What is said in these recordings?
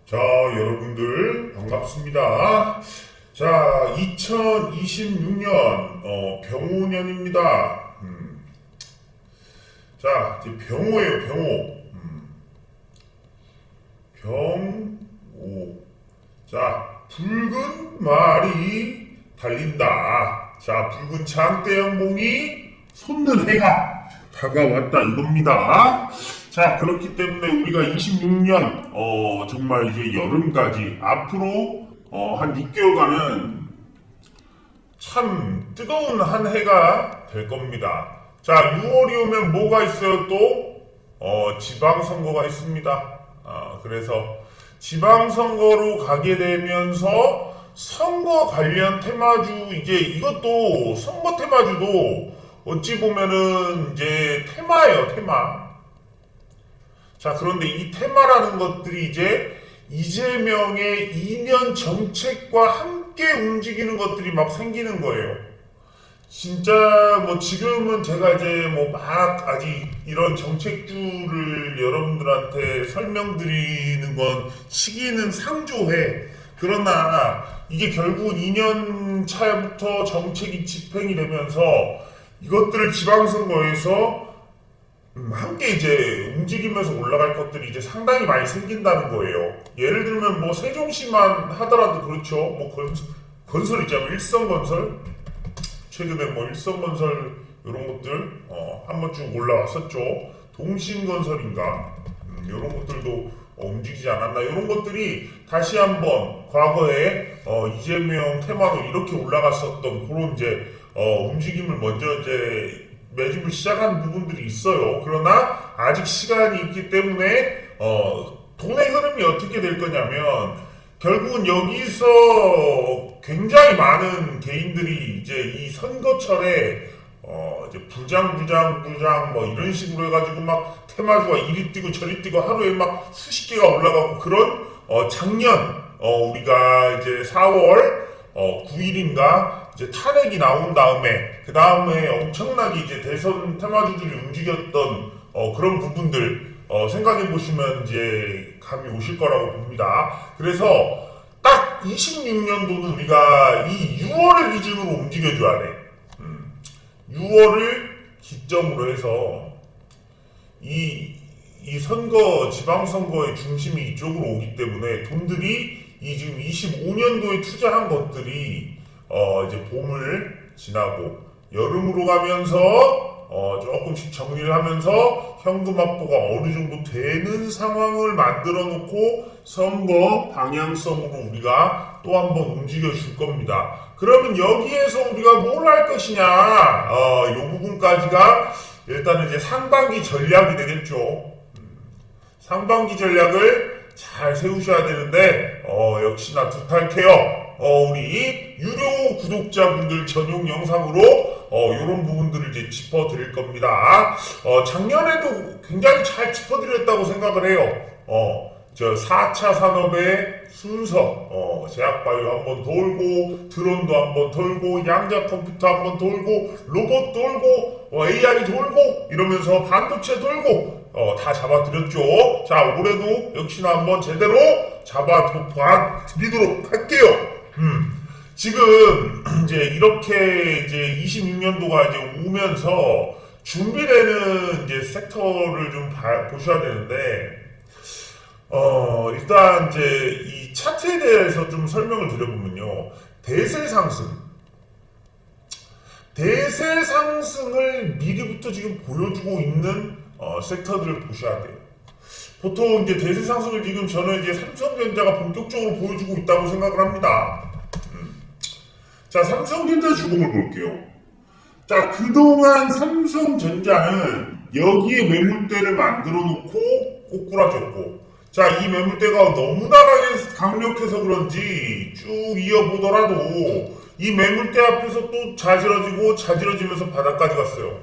자, 여러분들 반갑습니다. 자, 2026년 병오년입니다. 자, 이제 병오예요, 병오. 병오. 자, 붉은 말이 달린다. 자, 붉은 장대양봉이 솟는 해가 다가왔다 이겁니다. 자, 그렇기 때문에 우리가 26년 정말 이제 여름까지 앞으로 한 6개월간은 참 뜨거운 한 해가 될 겁니다. 자, 6월이 오면 뭐가 있어요? 또 지방선거가 있습니다. 그래서 지방선거로 가게 되면서 선거 관련 테마주, 이제 이것도 선거 테마주도 어찌 보면은 이제 테마예요, 테마. 자, 그런데 이 테마라는 것들이 이제 이재명의 2년 정책과 함께 움직이는 것들이 막 생기는 거예요. 진짜 뭐 지금은 제가 이제 뭐 막 아직 이런 정책주를 여러분들한테 설명드리는 건 시기는 상조해. 그러나 이게 결국 2년 차부터 정책이 집행이 되면서 이것들을 지방선거에서 함께 이제 움직이면서 올라갈 것들이 이제 상당히 많이 생긴다는 거예요. 예를 들면 뭐 세종시만 하더라도 그렇죠. 뭐 건설 있잖아요. 일성건설. 최근에 뭐 일성건설 이런 것들 한번 쭉 올라왔었죠. 동신건설인가 이런 것들도 움직이지 않았나. 이런 것들이 다시 한번 과거에 이재명 테마로 이렇게 올라갔었던 그런 이제 움직임을 먼저 이제 매집을 시작한 부분들이 있어요. 그러나 아직 시간이 있기 때문에 돈의 흐름이 어떻게 될 거냐면 결국은 여기서 굉장히 많은 개인들이 이제 이 선거철에 이제 부장 뭐 이런 식으로 해가지고 막 테마주가 이리 뛰고 저리 뛰고 하루에 막 수십 개가 올라가고 그런 작년 우리가 이제 4월 9일인가 이제 탄핵이 나온 다음에 그 다음에 엄청나게 이제 대선 테마주들이 움직였던 그런 부분들 생각해 보시면 이제 감이 오실 거라고 봅니다. 그래서 딱 26년도는 우리가 이 6월을 기준으로 움직여줘야 돼. 6월을 기점으로 해서 이 선거, 지방선거의 중심이 이쪽으로 오기 때문에 돈들이 이 지금 25년도에 투자한 것들이 이제 봄을 지나고 여름으로 가면서 조금씩 정리를 하면서 현금 확보가 어느 정도 되는 상황을 만들어 놓고 선거 방향성으로 우리가 또 한번 움직여 줄 겁니다. 그러면 여기에서 우리가 뭘 할 것이냐, 이 부분까지가 일단은 이제 상반기 전략이 되겠죠. 상반기 전략을 잘 세우셔야 되는데 역시나 두탈케어 우리 유료 구독자분들 전용 영상으로 이런 부분들을 이제 짚어드릴 겁니다. 작년에도 굉장히 잘 짚어드렸다고 생각을 해요. 저 4차 산업의 순서, 제약바이오 한번 돌고, 드론도 한번 돌고, 양자 컴퓨터 한번 돌고, 로봇 돌고, AI 돌고, 이러면서 반도체 돌고, 다 잡아드렸죠. 자, 올해도 역시나 한번 제대로 잡아드리도록 할게요. 지금 이제 이렇게 이제 26년도가 이제 오면서 준비되는 이제 섹터를 좀 보셔야 되는데, 일단 이제 이 차트에 대해서 좀 설명을 드려보면요. 대세 상승을 미리부터 지금 보여주고 있는 섹터들을 보셔야 돼요. 보통 이제 대세 상승을 지금 저는 이제 삼성전자가 본격적으로 보여주고 있다고 생각을 합니다. 자, 삼성전자 주봉을 볼게요. 자, 그동안 삼성전자는 여기에 매물대를 만들어 놓고 꼬꾸라졌고, 자, 이 매물대가 너무나 강력해서 그런지 쭉 이어보더라도 이 매물대 앞에서 또 자지러지면서 바닥까지 갔어요.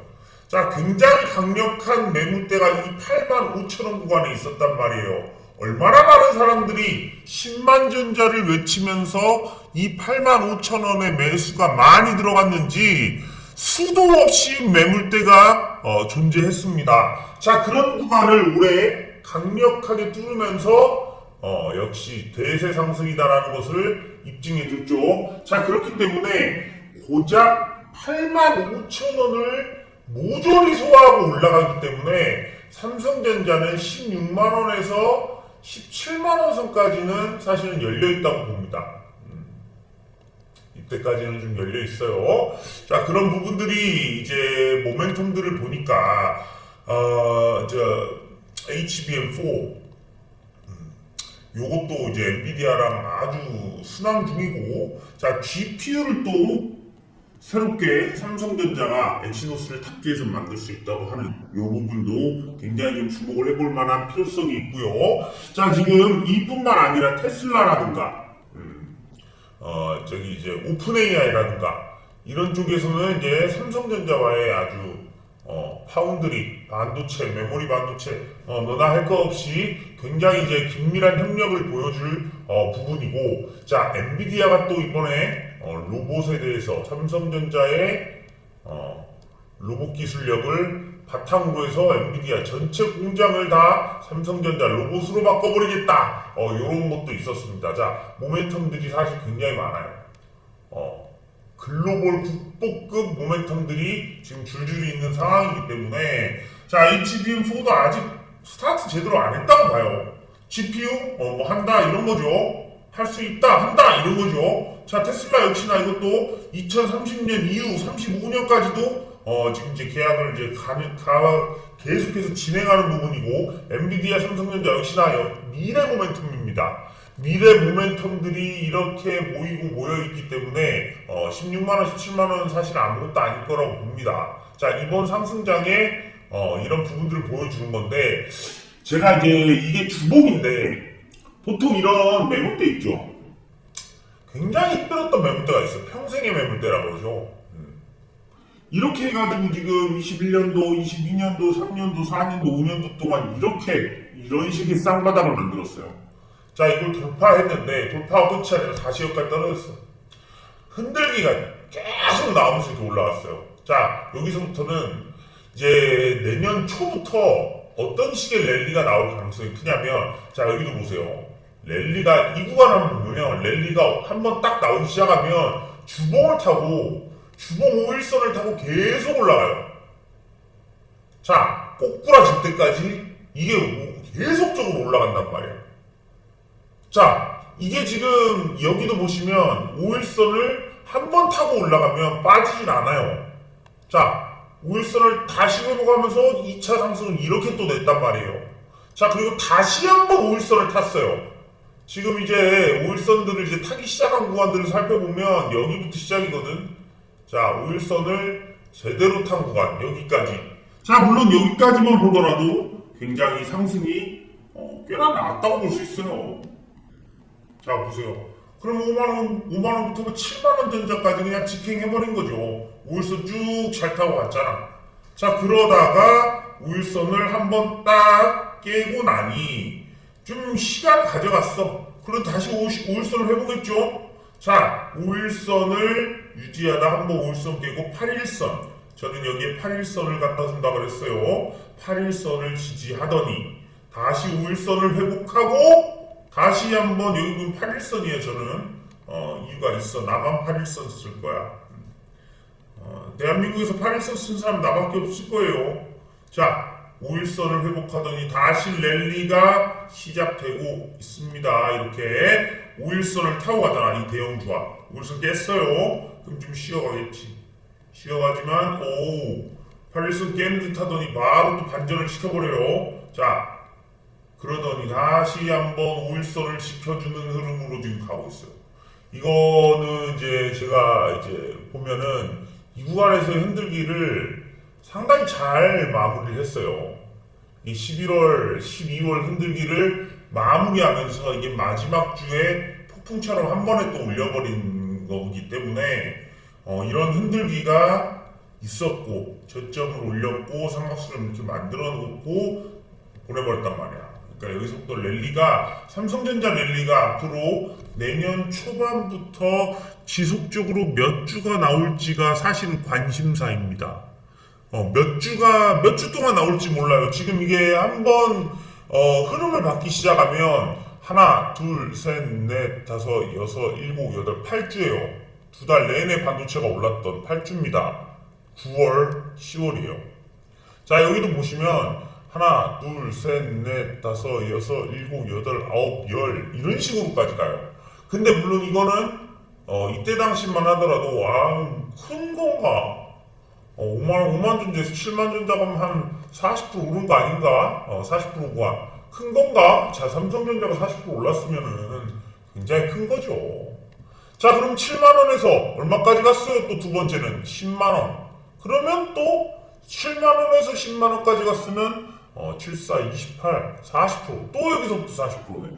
자, 굉장히 강력한 매물대가 이 85,000원 구간에 있었단 말이에요. 얼마나 많은 사람들이 10만전자를 외치면서 이 85,000원의 매수가 많이 들어갔는지 수도 없이 매물대가 존재했습니다. 자, 그런 구간을 올해 강력하게 뚫으면서 역시 대세 상승이다라는 것을 입증해 줬죠. 자, 그렇기 때문에 고작 85,000원을 모조리 소화하고 올라가기 때문에 삼성전자는 16만원에서 17만원 선까지는 사실은 열려있다고 봅니다. 이때까지는 좀 열려있어요. 자, 그런 부분들이 이제 모멘텀들을 보니까 HBM4 요것도 이제 엔비디아랑 아주 순항 중이고, 자, GPU를 또 새롭게 삼성전자가 엑시노스를 탑재해서 만들 수 있다고 하는 이 부분도 굉장히 좀 주목을 해볼 만한 필요성이 있고요. 자, 지금 이뿐만 아니라 테슬라라든가 이제 오픈 AI라든가 이런 쪽에서는 이제 삼성전자와의 아주 파운드리, 반도체, 메모리 반도체, 너나 할 거 없이 굉장히 이제 긴밀한 협력을 보여줄 부분이고, 자, 엔비디아가 또 이번에 로봇에 대해서 삼성전자의 로봇 기술력을 바탕으로 해서 엔비디아 전체 공장을 다 삼성전자 로봇으로 바꿔버리겠다. 이런 것도 있었습니다. 자, 모멘텀들이 사실 굉장히 많아요. 글로벌 국보급 모멘텀들이 지금 줄줄이 있는 상황이기 때문에, 자, HBM4도 아직 스타트 제대로 안 했다고 봐요. GPU 뭐 한다 이런 거죠. 할 수 있다 한다 이런 거죠. 자, 테슬라 역시나 이것도 2030년 이후 35년까지도 지금 이제 계약을 이제 계속해서 진행하는 부분이고, 엔비디아, 삼성전자 역시나 미래 모멘텀입니다. 미래 모멘텀들이 이렇게 모이고 모여있기 때문에 16만원, 17만원은 사실 아무것도 아닐 거라고 봅니다. 자, 이번 상승장에 이런 부분들을 보여주는 건데, 제가 이제 이게 주봉인데 보통 이런 매물대 있죠. 굉장히 힘들었던 매물대가 있어요. 평생의 매물대라고 그러죠. 이렇게 해가지고 지금 21년도, 22년도, 3년도, 4년도, 5년도 동안 이런 식의 쌍바닥을 만들었어요. 자, 이걸 돌파했는데 돌파가 끝이 아니라 다시 여기까지 떨어졌어. 흔들기가 계속 나오면서 이렇게 올라갔어요. 자, 여기서부터는 이제 내년 초부터 어떤 식의 랠리가 나올 가능성이 크냐면, 자, 여기도 보세요. 랠리가 이 구간 한번 보면 랠리가 한번 딱 나오기 시작하면 주봉을 타고 주봉 5일선을 타고 계속 올라가요. 자, 꼬꾸라질 때까지 이게 계속적으로 올라간단 말이에요. 자, 이게 지금 여기도 보시면 5일선을 한번 타고 올라가면 빠지진 않아요. 자, 5일선을 다시 회복하면서 2차 상승은 이렇게 또 냈단 말이에요. 자, 그리고 다시 한번 5일선을 탔어요. 지금 이제 5일선들을 이제 타기 시작한 구간들을 살펴보면 여기부터 시작이거든. 자, 5일선을 제대로 탄 구간 여기까지. 자, 물론 여기까지만 보더라도 굉장히 상승이 꽤나 나왔다고 볼 수 있어요. 자, 보세요. 그럼 5만원부터 7만원 전자까지 그냥 직행해버린 거죠. 5일선 쭉 잘 타고 갔잖아. 자, 그러다가 5일선을 한번 딱 깨고 나니 좀 시간 가져갔어. 그럼 다시 5일선을 회복했죠. 자, 5일선을 유지하다 한번 5일선 깨고 8일선. 저는 여기에 8일선을 갖다 준다 그랬어요. 8일선을 지지하더니 다시 5일선을 회복하고 다시 한번 여기 보면 8일선이에요. 저는 이유가 있어. 나만 8일선 쓸 거야. 대한민국에서 8일선 쓴 사람 나밖에 없을 거예요. 자, 5일선을 회복하더니 다시 랠리가 시작되고 있습니다. 이렇게 5일선을 타고 가잖아. 이 대형주가 5일선 깼어요. 그럼 좀 쉬어가겠지. 쉬어가지만 8일선 깨는 듯 하더니 바로 또 반전을 시켜버려요. 자, 그러더니 다시 한번 5일선을 지켜주는 흐름으로 지금 가고 있어요. 이거는 이제 제가 이제 보면은 이 구간에서의 흔들기를 상당히 잘 마무리를 했어요. 이 11월, 12월 흔들기를 마무리하면서 이게 마지막 주에 폭풍처럼 한 번에 또 올려버린 거기 때문에 이런 흔들기가 있었고 저점을 올렸고 삼각수를 이렇게 만들어 놓고 보내버렸단 말이야. 그러니까 여기서부터 랠리가 삼성전자 랠리가 앞으로 내년 초반부터 지속적으로 몇 주가 나올지가 사실은 관심사입니다. 몇 주 동안 나올지 몰라요. 지금 이게 한번 흐름을 받기 시작하면 하나, 둘, 셋, 넷, 다섯, 여섯, 일곱, 여덟, 8주예요. 두 달 내내 반도체가 올랐던 8주입니다. 9월, 10월이에요. 자, 여기도 보시면 하나, 둘, 셋, 넷, 다섯, 여섯, 일곱, 여덟, 아홉, 열 이런 식으로까지 가요. 근데 물론 이거는 이때 당시만 하더라도 큰 건가? 5만 전자에서 7만 전자가 한 40% 오른 거 아닌가? 40% 구간. 큰 건가? 자, 삼성전자가 40% 올랐으면은 굉장히 큰 거죠. 자, 그럼 7만원에서 얼마까지 갔어요? 또 두 번째는 10만원. 그러면 또 7만원에서 10만원까지 갔으면 7, 4, 28, 40%. 또 여기서부터 40%네.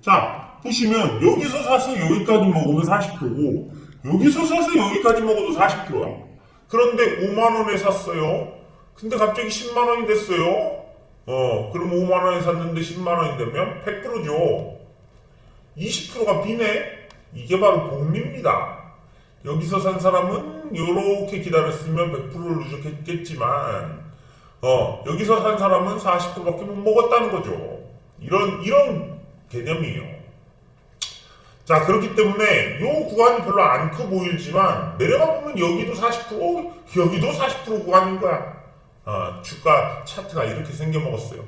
자, 보시면 여기서 사서 여기까지 먹으면 40%고 여기서 사서 여기까지 먹어도 40%야. 그런데 5만원에 샀어요. 근데 갑자기 10만원이 됐어요. 그럼 5만원에 샀는데 10만원이 되면 100%죠. 20%가 비네? 이게 바로 복리입니다. 여기서 산 사람은 이렇게 기다렸으면 100%를 누적했겠지만 여기서 산 사람은 40%밖에 못 먹었다는 거죠. 이런 개념이에요. 자, 그렇기 때문에 이 구간이 별로 안 커 보이지만 내려가 보면 여기도 40%, 여기도 40% 구간인 거야. 주가 차트가 이렇게 생겨 먹었어요.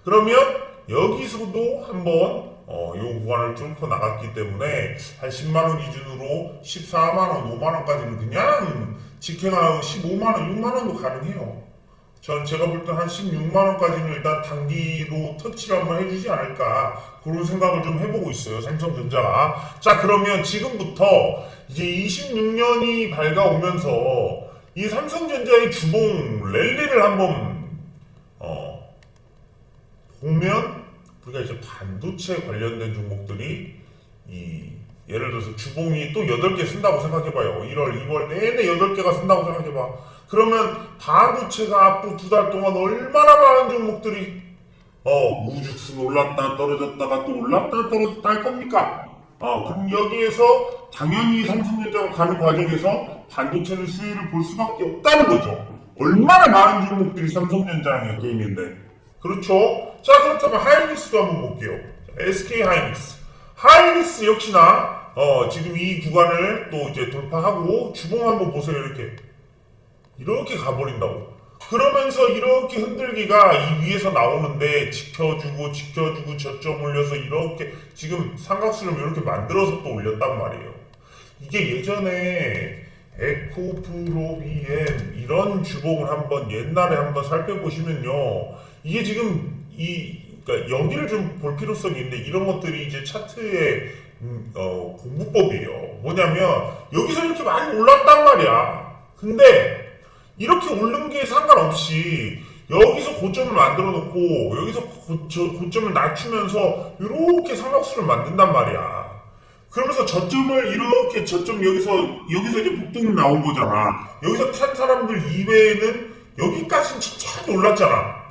그러면 여기서도 한번 이 구간을 뚫고 나갔기 때문에 한 10만원 기준으로 14만원, 5만원까지는 그냥 직행하고 15만원, 6만원도 가능해요. 제가 볼 때 한 16만원까지는 일단 단기로 터치를 한번 해주지 않을까 그런 생각을 좀 해보고 있어요, 삼성전자가. 자, 그러면 지금부터 이제 26년이 밝아오면서 이 삼성전자의 주봉 랠리를 한번 보면 우리가 이제 반도체 관련된 종목들이 예를 들어서 주봉이 또 8개 쓴다고 생각해봐요. 1월, 2월 내내 8개가 쓴다고 생각해봐. 그러면 반도체가 앞으로 두 달 동안 얼마나 많은 종목들이 우죽순 올랐다 떨어졌다가 또 올랐다 떨어졌다 할 겁니까? 그럼 여기에서 당연히 삼성전자가 가는 과정에서 반도체의 수혜를 볼 수밖에 없다는 거죠. 얼마나 많은 종목들이 삼성전자랑 엮여 있는데. 그렇죠? 자, 그렇다면 하이닉스도 한번 볼게요. SK 하이닉스. 하이닉스 역시나 지금 이 구간을 또 이제 돌파하고 주봉 한번 보세요. 이렇게 가버린다고. 그러면서 이렇게 흔들기가 이 위에서 나오는데 지켜주고 저점 올려서 이렇게 지금 삼각수를 이렇게 만들어서 또 올렸단 말이에요. 이게 예전에 에코프로비엠 이런 주봉을 한번 옛날에 한번 살펴보시면요, 이게 지금 그러니까 여기를 좀 볼 필요성이 있는데 이런 것들이 이제 차트의 공부법이에요. 뭐냐면 여기서 이렇게 많이 올랐단 말이야. 근데 이렇게 오른 게 상관없이 여기서 고점을 만들어 놓고 여기서 고점을 낮추면서 이렇게 삼각수를 만든단 말이야. 그러면서 저점을 이렇게 여기서 이제 폭등이 나온 거잖아. 여기서 탄 사람들 이외에는 여기까지는 천천히 올랐잖아.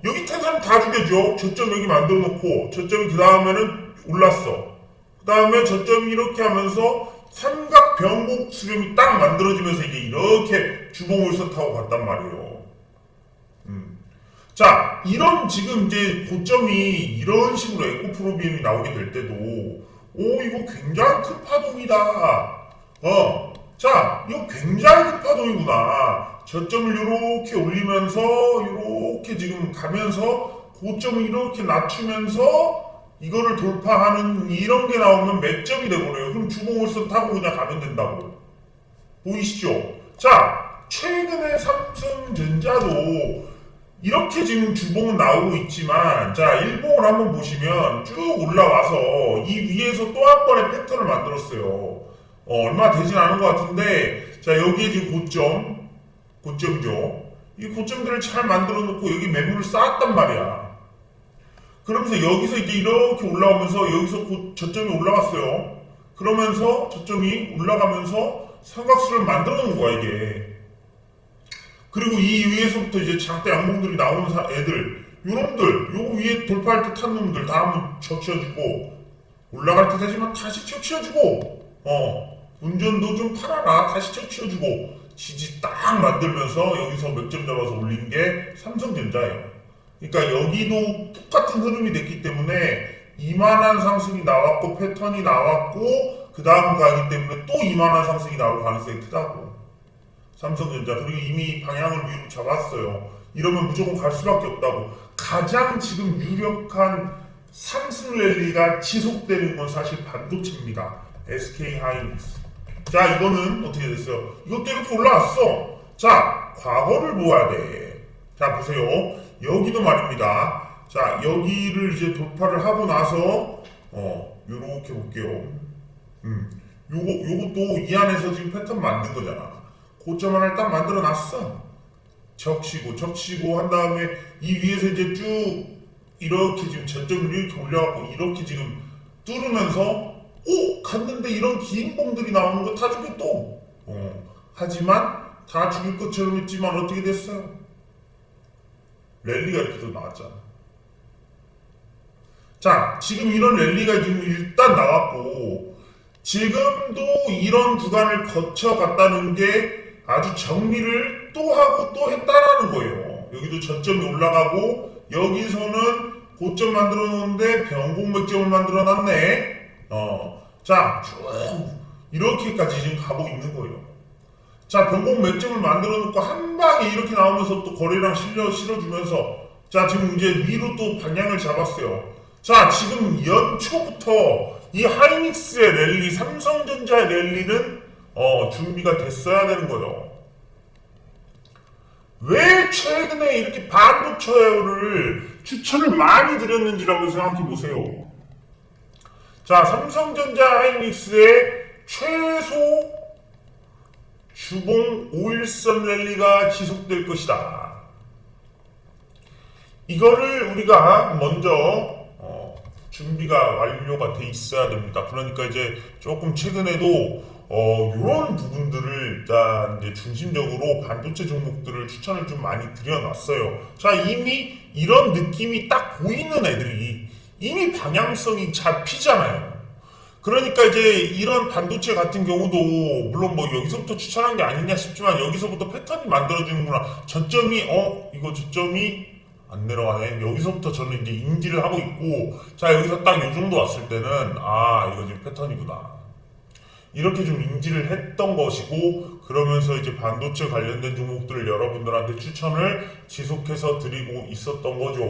여기 탄 사람 다 죽여줘. 저점 여기 만들어 놓고 저점이 그 다음에는 올랐어. 그 다음에 저점이 이렇게 하면서 삼각 변곡 수렴이 딱 만들어지면서 이게 이렇게 주봉을 타고 갔단 말이에요. 자, 이런 지금 이제 고점이 이런 식으로 에코프로비엠이 나오게 될 때도 이거 굉장히 큰 파동이다. 자, 이거 굉장히 큰 파동이구나. 저점을 이렇게 올리면서 이렇게 지금 가면서 고점을 이렇게 낮추면서 이거를 돌파하는 이런 게 나오면 맥점이 돼버려요. 그럼 주봉을 타고 그냥 가면 된다고. 보이시죠? 자, 최근에 삼성전자도 이렇게 지금 주봉은 나오고 있지만, 자, 일봉을 한번 보시면 쭉 올라와서 이 위에서 또 한 번의 패턴을 만들었어요. 얼마 되진 않은 것 같은데, 자, 여기에 지금 고점이죠. 이 고점들을 잘 만들어 놓고 여기 매물을 쌓았단 말이야. 그러면서 여기서 이제 이렇게 올라오면서 여기서 저점이 올라갔어요. 그러면서 저점이 올라가면서 삼각수를 만들어 놓은 거야, 이게. 그리고 이 위에서부터 이제 장대 양봉들이 나오는 애들, 요놈들, 요 위에 돌파할 때 탄 놈들 다 한번 적셔주고, 올라갈 때 되지만 다시 적셔주고, 운전도 좀 팔아라, 다시 적셔주고, 지지 딱 만들면서 여기서 몇 점 잡아서 올린 게 삼성전자예요. 그러니까 여기도 똑같은 흐름이 됐기 때문에 이만한 상승이 나왔고 패턴이 나왔고 그 다음 가기 때문에 또 이만한 상승이 나올 가능성이 크다고. 삼성전자. 그리고 이미 방향을 위로 잡았어요. 이러면 무조건 갈 수밖에 없다고. 가장 지금 유력한 상승 랠리가 지속되는 건 사실 반도체입니다. SK 하이닉스. 자, 이거는 어떻게 됐어요? 이것도 이렇게 올라왔어. 자, 과거를 보아야 돼. 자, 보세요. 여기도 말입니다. 자, 여기를 이제 돌파를 하고 나서 요렇게 볼게요. 요것도 이 안에서 지금 패턴 만든 거잖아. 고점 하나를 딱 만들어 놨어. 적시고 한 다음에 이 위에서 이제 쭉 이렇게 지금 저점을 이렇게 올려갖고 이렇게 지금 뚫으면서 갔는데 이런 긴 봉들이 나오는 거 다 죽였또. 하지만 다 죽일 것처럼 했지만 어떻게 됐어요? 랠리가 이렇게 또 나왔잖아. 자, 지금 이런 랠리가 지금 일단 나왔고 지금도 이런 구간을 거쳐갔다는 게 아주 정리를 또 하고 또 했다라는 거예요. 여기도 저점이 올라가고 여기서는 고점 만들어 놓는데 변곡 맥점을 만들어 놨네. 자, 쭉 이렇게까지 지금 가고 있는 거예요. 자, 변곡 맥점을 만들어 놓고 한 방에 이렇게 나오면서 또 거래량 실어주면서 자, 지금 이제 위로 또 방향을 잡았어요. 자, 지금 연초부터 이 하이닉스의 랠리, 삼성전자의 랠리는 준비가 됐어야 되는 거예요. 왜 최근에 이렇게 반도체를 추천을 많이 드렸는지라고 생각해 보세요. 자, 삼성전자 하이닉스의 최소 주봉 5일선 랠리가 지속될 것이다. 이거를 우리가 먼저 준비가 완료가 돼 있어야 됩니다. 그러니까 이제 조금 최근에도 이런 부분들을 일단 이제 중심적으로 반도체 종목들을 추천을 좀 많이 드려놨어요. 자, 이미 이런 느낌이 딱 보이는 애들이 이미 방향성이 잡히잖아요. 그러니까 이제 이런 반도체 같은 경우도 물론 뭐 여기서부터 추천한 게 아니냐 싶지만 여기서부터 패턴이 만들어지는구나. 저점이 이거 저점이 안 내려가네. 여기서부터 저는 이제 인지를 하고 있고, 자, 여기서 딱 요 정도 왔을 때는 이거 지금 패턴이구나. 이렇게 좀 인지를 했던 것이고, 그러면서 이제 반도체 관련된 종목들을 여러분들한테 추천을 지속해서 드리고 있었던 거죠.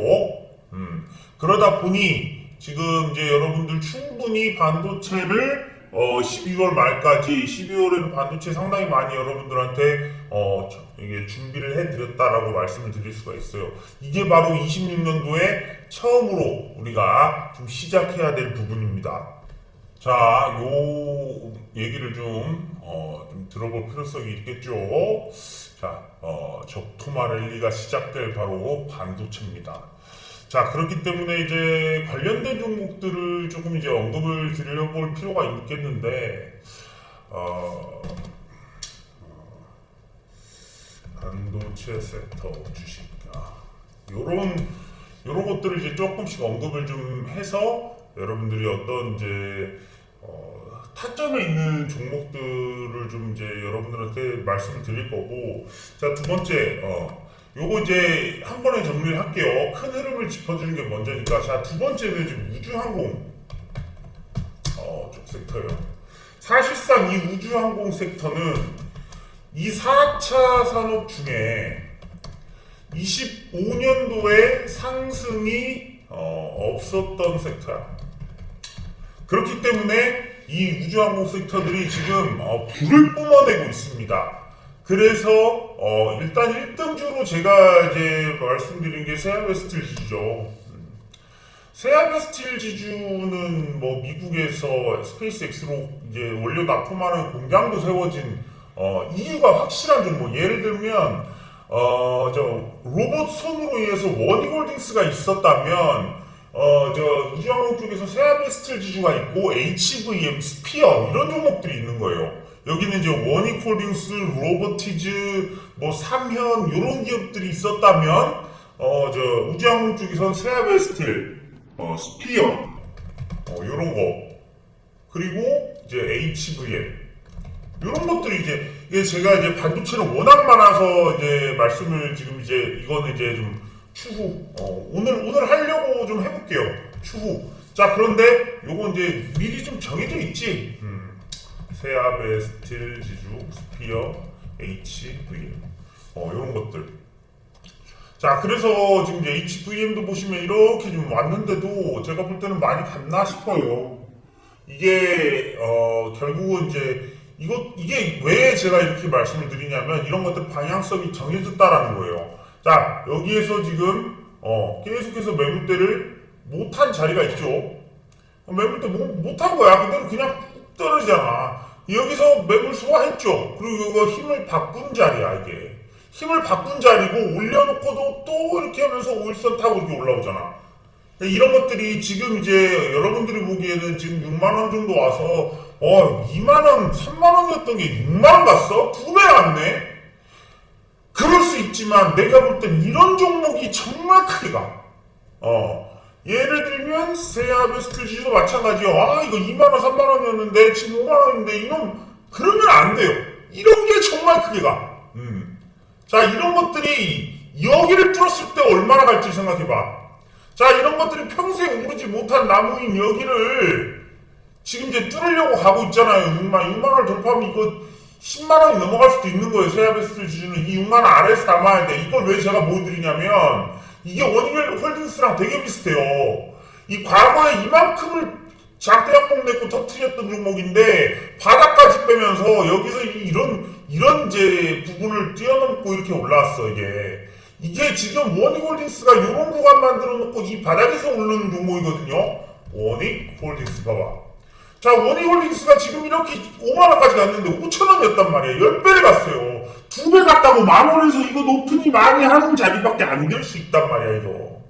그러다 보니 지금 이제 여러분들 충분히 반도체를 12월 말까지 12월에는 반도체 상당히 많이 여러분들한테 이게 준비를 해드렸다라고 말씀을 드릴 수가 있어요. 이게 바로 26년도에 처음으로 우리가 좀 시작해야 될 부분입니다. 자, 요 얘기를 좀 들어볼 필요성이 있겠죠. 자, 적토마 랠리가 시작될 바로 반도체입니다. 자, 그렇기 때문에 이제 관련된 종목들을 조금 이제 언급을 드려볼 필요가 있겠는데, 반도체 섹터 주식, 요런 것들을 이제 조금씩 언급을 좀 해서 여러분들이 어떤 이제 타점에 있는 종목들을 좀 이제 여러분들한테 말씀을 드릴 거고, 자, 두 번째, 요거 이제 한 번에 정리를 할게요. 큰 흐름을 짚어주는 게 먼저니까. 자, 두 번째는 지금 우주항공 쪽 섹터예요. 사실상 이 우주항공 섹터는 이 4차 산업 중에 25년도에 상승이 없었던 섹터야. 그렇기 때문에 이 우주항공 섹터들이 지금 불을 뿜어내고 있습니다. 그래서 일단 1등주로 제가 이제 말씀드린 게 세아베스틸 지주죠. 세아베스틸 지주는 뭐 미국에서 스페이스X로 이제 원료 납품하는 공장도 세워진 이유가 확실한 종목. 예를 들면 저 로봇 손으로 인해서 원익홀딩스가 있었다면 저 우주항공 쪽에서 세아베스틸 지주가 있고 HVM, 스피어 이런 종목들이 있는 거예요. 여기는 이제 원익홀딩스, 로보티즈, 뭐 삼현 이런 기업들이 있었다면 저 우주항공 쪽에서는 세아베스틸, 스피어 이런 거, 그리고 이제 HVM 이런 것들이 이제 제가 이제 반도체는 워낙 많아서 이제 말씀을 지금 이제 이거는 이제 좀 추후. 오늘 하려고 좀 해볼게요. 추후. 자, 그런데 요거 이제 미리 좀 정해져 있지. 세압의 스틸 지주 스피어 HVM 요런 것들. 자, 그래서 지금 이제 HVM도 보시면 이렇게 좀 왔는데도 제가 볼 때는 많이 갔나 싶어요. 이게 결국은 이제 이게 왜 제가 이렇게 말씀을 드리냐면 이런 것들 방향성이 정해졌다라는 거예요. 자, 여기에서 지금 계속해서 매물대를 못한 자리가 있죠. 매물대 못한 거야. 그대로 그냥 훅 떨어지잖아. 여기서 매물 소화했죠. 그리고 이거 힘을 바꾼 자리야, 이게. 힘을 바꾼 자리고 올려놓고도 또 이렇게 하면서 5일선 타고 이렇게 올라오잖아. 이런 것들이 지금 이제 여러분들이 보기에는 지금 6만원 정도 와서 2만원, 3만원이었던 게 6만원 갔어? 2배 갔네? 그럴 수 있지만 내가 볼 땐 이런 종목이 정말 크게 가. 예를 들면 세압의 스틸지도 마찬가지요. 이거 2만원, 3만원이었는데 지금 5만원인데 이건 그러면 안 돼요. 이런 게 정말 크게 가. 자, 이런 것들이 여기를 뚫었을 때 얼마나 갈지 생각해봐. 자, 이런 것들이 평생 오르지 못한 나무인 여기를 지금 이제 뚫으려고 가고 있잖아요. 6만원을 돌파하면 이거 10만원이 넘어갈 수도 있는 거예요. 세압의 스틸 지주는 이 6만원 아래에서 담아야 돼. 이걸 왜 제가 보여드리냐면 이게 원익 홀딩스랑 되게 비슷해요. 이 과거에 이만큼을 장대약봉 냈고 터트렸던 종목인데 바닥까지 빼면서 여기서 이런 이제 부분을 뛰어넘고 이렇게 올라왔어. 이게 지금 원익홀딩스가 이런 구간 만들어 놓고 이 바닥에서 오르는 종목이거든요. 원익홀딩스 봐봐. 자, 원익홀딩스가 지금 이렇게 5만원까지 갔는데 5천원이었단 말이에요. 10배를 갔어요. 2배 갔다고 만원에서 이거 높으니 많이 하는 자리밖에 안 될 수 있단 말이야, 이거.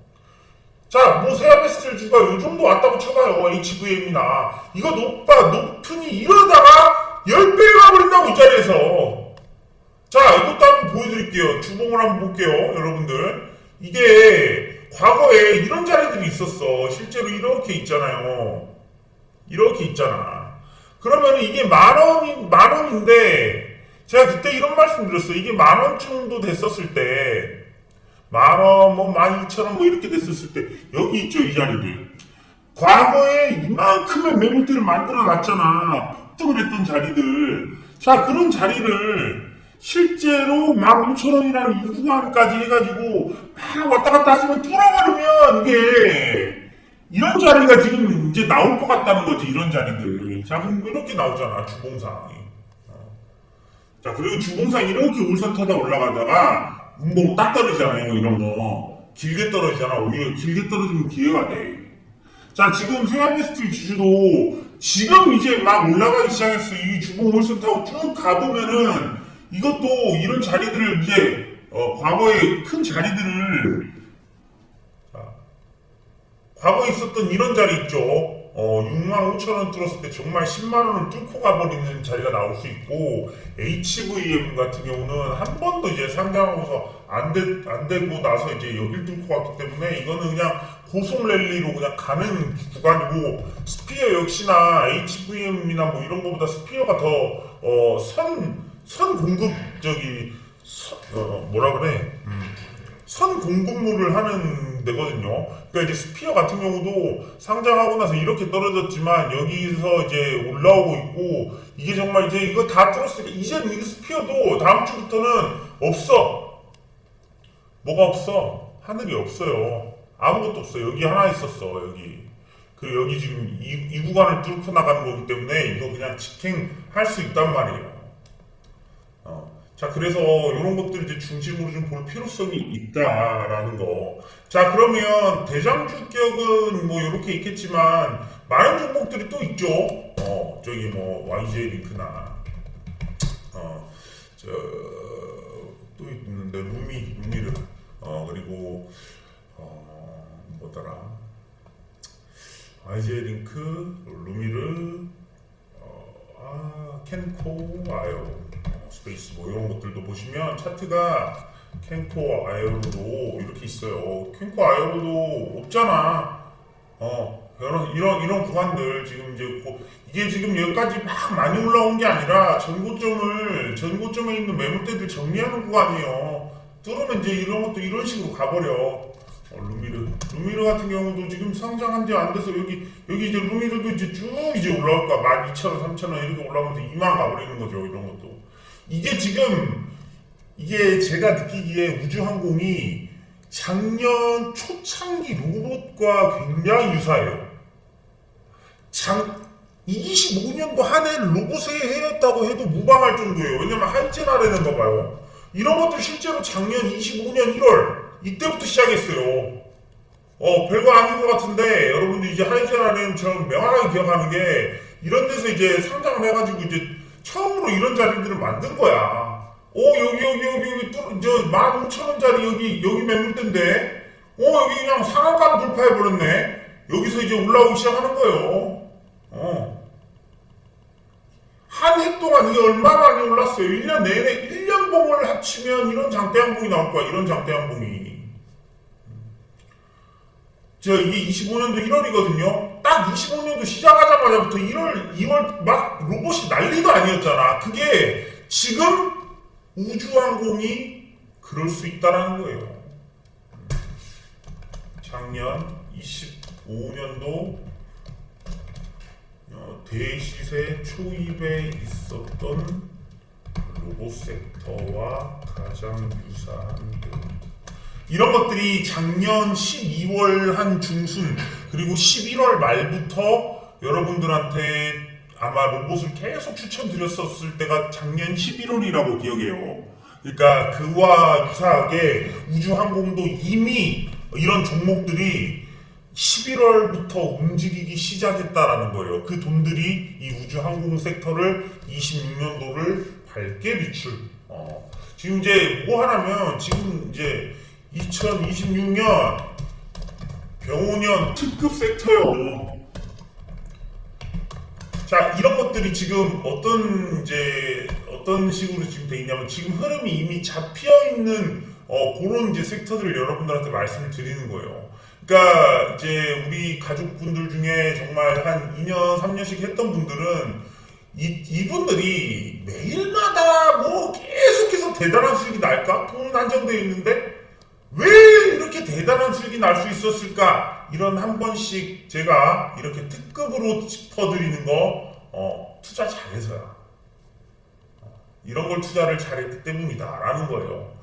자, 뭐 세압의 스틸주가 요 정도 왔다고 쳐봐요. HVM이나. 이거 높으니 이러다가 10배가 가버린다고 이 자리에서. 자, 이것도 한번 보여드릴게요. 주봉을 한번 볼게요, 여러분들. 이게 과거에 이런 자리들이 있었어. 실제로 이렇게 있잖아요. 이렇게 있잖아. 그러면 이게 만원인데 제가 그때 이런 말씀 드렸어요. 이게 10,000원 정도 됐었을 때 10,000원, 12,000원 이렇게 됐었을 때 여기 있죠, 이 자리들. 과거에 이만큼의 매물대를 만들어 놨잖아. 폭등을 했던 자리들. 자, 그런 자리를 실제로 15,000원이라는 이 구간까지 해가지고 막 왔다 갔다 하시면 뚫어버리면 이게 이런 자리가 지금 이제 나올 것 같다는 거지. 이런 자리들. 자, 그럼 이렇게 나오잖아, 주봉상이. 자, 그리고 주봉상 이렇게 울산 타다 올라가다가 운봉 딱 떨어지잖아요. 이런 거 길게 떨어지잖아. 오히려 길게 떨어지면 기회가 돼. 자, 지금 세압의 스틸 지주도 지금 이제 막 올라가기 시작했어. 이 주봉 울산 타고 쭉 가보면은 이것도 이런 자리들을 이제 과거에 큰 자리들을 과거에 있었던 이런 자리 있죠. 65,000원 뚫었을 때 정말 10만원을 뚫고 가버리는 자리가 나올 수 있고, HVM 같은 경우는 한 번도 이제 상장하고서 안 되고 나서 이제 여길 뚫고 갔기 때문에 이거는 그냥 고속 랠리로 그냥 가는 구간이고, 스피어 역시나 HVM이나 뭐 이런 거보다 스피어가 더 선 공급적이 뭐라 그래? 선 공급물을 하는 데거든요. 그러니까 이제 스피어 같은 경우도 상장하고 나서 이렇게 떨어졌지만 여기서 이제 올라오고 있고, 이게 정말 이제 이거 다 뚫었으니까 이제는 이 스피어도 다음 주부터는 없어. 뭐가 없어? 하늘이 없어요. 아무것도 없어. 여기 하나 있었어. 여기. 그리고 여기 지금 이 구간을 뚫고 나가는 거기 때문에 이거 그냥 직행할 수 있단 말이에요. 자, 그래서 이런 것들 이제 중심으로 좀 볼 필요성이 있다라는 거. 자, 그러면 대장주격은 뭐 이렇게 있겠지만 많은 종목들이 또 있죠. 저기 뭐 YJ 링크나 또 있는데 루미르 그리고 뭐더라, YJ 링크, 루미르, 켄코, 아이오, 스페이스 뭐 이런 것들도 보시면 차트가 켄코 아이오로도 이렇게 있어요. 켄코 아이오로도 없잖아. 이런 구간들 지금 이제 이게 지금 여기까지 막 많이 올라온 게 아니라 전고점에 있는 매물대들 정리하는 구간이에요. 뚫으면 이제 이런 것도 이런 식으로 가버려. 루미르 같은 경우도 지금 상장한 지 안 돼서 여기 이제 루미르도 이제 쭉 이제 올라올 거야. 12,000원, 3,000원 이렇게 올라오면서 2만 가버리는 거죠. 이런 것도. 이게 지금 이게 제가 느끼기에 우주항공이 작년 초창기 로봇과 굉장히 유사해요. 25년도 한 해 로봇에 해였다고 해도 무방할 정도예요. 왜냐면 할제나라는 거 봐요. 이런 것도 실제로 작년 25년 1월 이때부터 시작했어요. 별거 아닌 것 같은데 여러분들 이제 하이제나는 저는 명확하게 기억하는 게 이런 데서 이제 상장을 해가지고 이제 처음으로 이런 자리들을 만든 거야. 여기 저 15,000원짜리 여기 매물대인데 여기 그냥 상한가로 돌파해버렸네. 여기서 이제 올라오기 시작하는 거예요. 한 해 동안 이게 얼마나 많이 올랐어요. 1년 내내 1년봉을 합치면 이런 장대양봉이 나올 거야. 이런 장대양봉이. 이게 25년도 1월이거든요. 딱 25년도 시작하자마자부터 1월, 2월 막 로봇이 난리도 아니었잖아. 그게 지금 우주항공이 그럴 수 있다라는 거예요. 작년 25년도 대시세 초입에 있었던 로봇 섹터와 가장 유사한 이런 것들이 작년 12월 한 중순 그리고 11월 말부터 여러분들한테 아마 로봇을 계속 추천드렸었을 때가 작년 11월이라고 기억해요. 그러니까 그와 유사하게 우주항공도 이미 이런 종목들이 11월부터 움직이기 시작했다라는 거예요. 그 돈들이 이 우주항공 섹터를 26년도를 밝게 비출. 지금 이제 뭐 하냐면 지금 이제 2026년 병오년 특급 섹터요. 자, 이런 것들이 지금 어떤 식으로 지금 돼 있냐면 지금 흐름이 이미 잡혀 있는 그런 이제 섹터들을 여러분들한테 말씀을 드리는 거예요. 그러니까 이제 우리 가족분들 중에 정말 한 2년, 3년씩 했던 분들은 이분들이 매일마다 뭐 계속해서 대단한 수익이 날까? 돈 한정되어 있는데 왜 이렇게 대단한 수익이 날 수 있었을까? 이런 한 번씩 제가 이렇게 특급으로 짚어드리는 거 투자 잘해서야. 이런 걸 투자를 잘했기 때문이다 라는 거예요.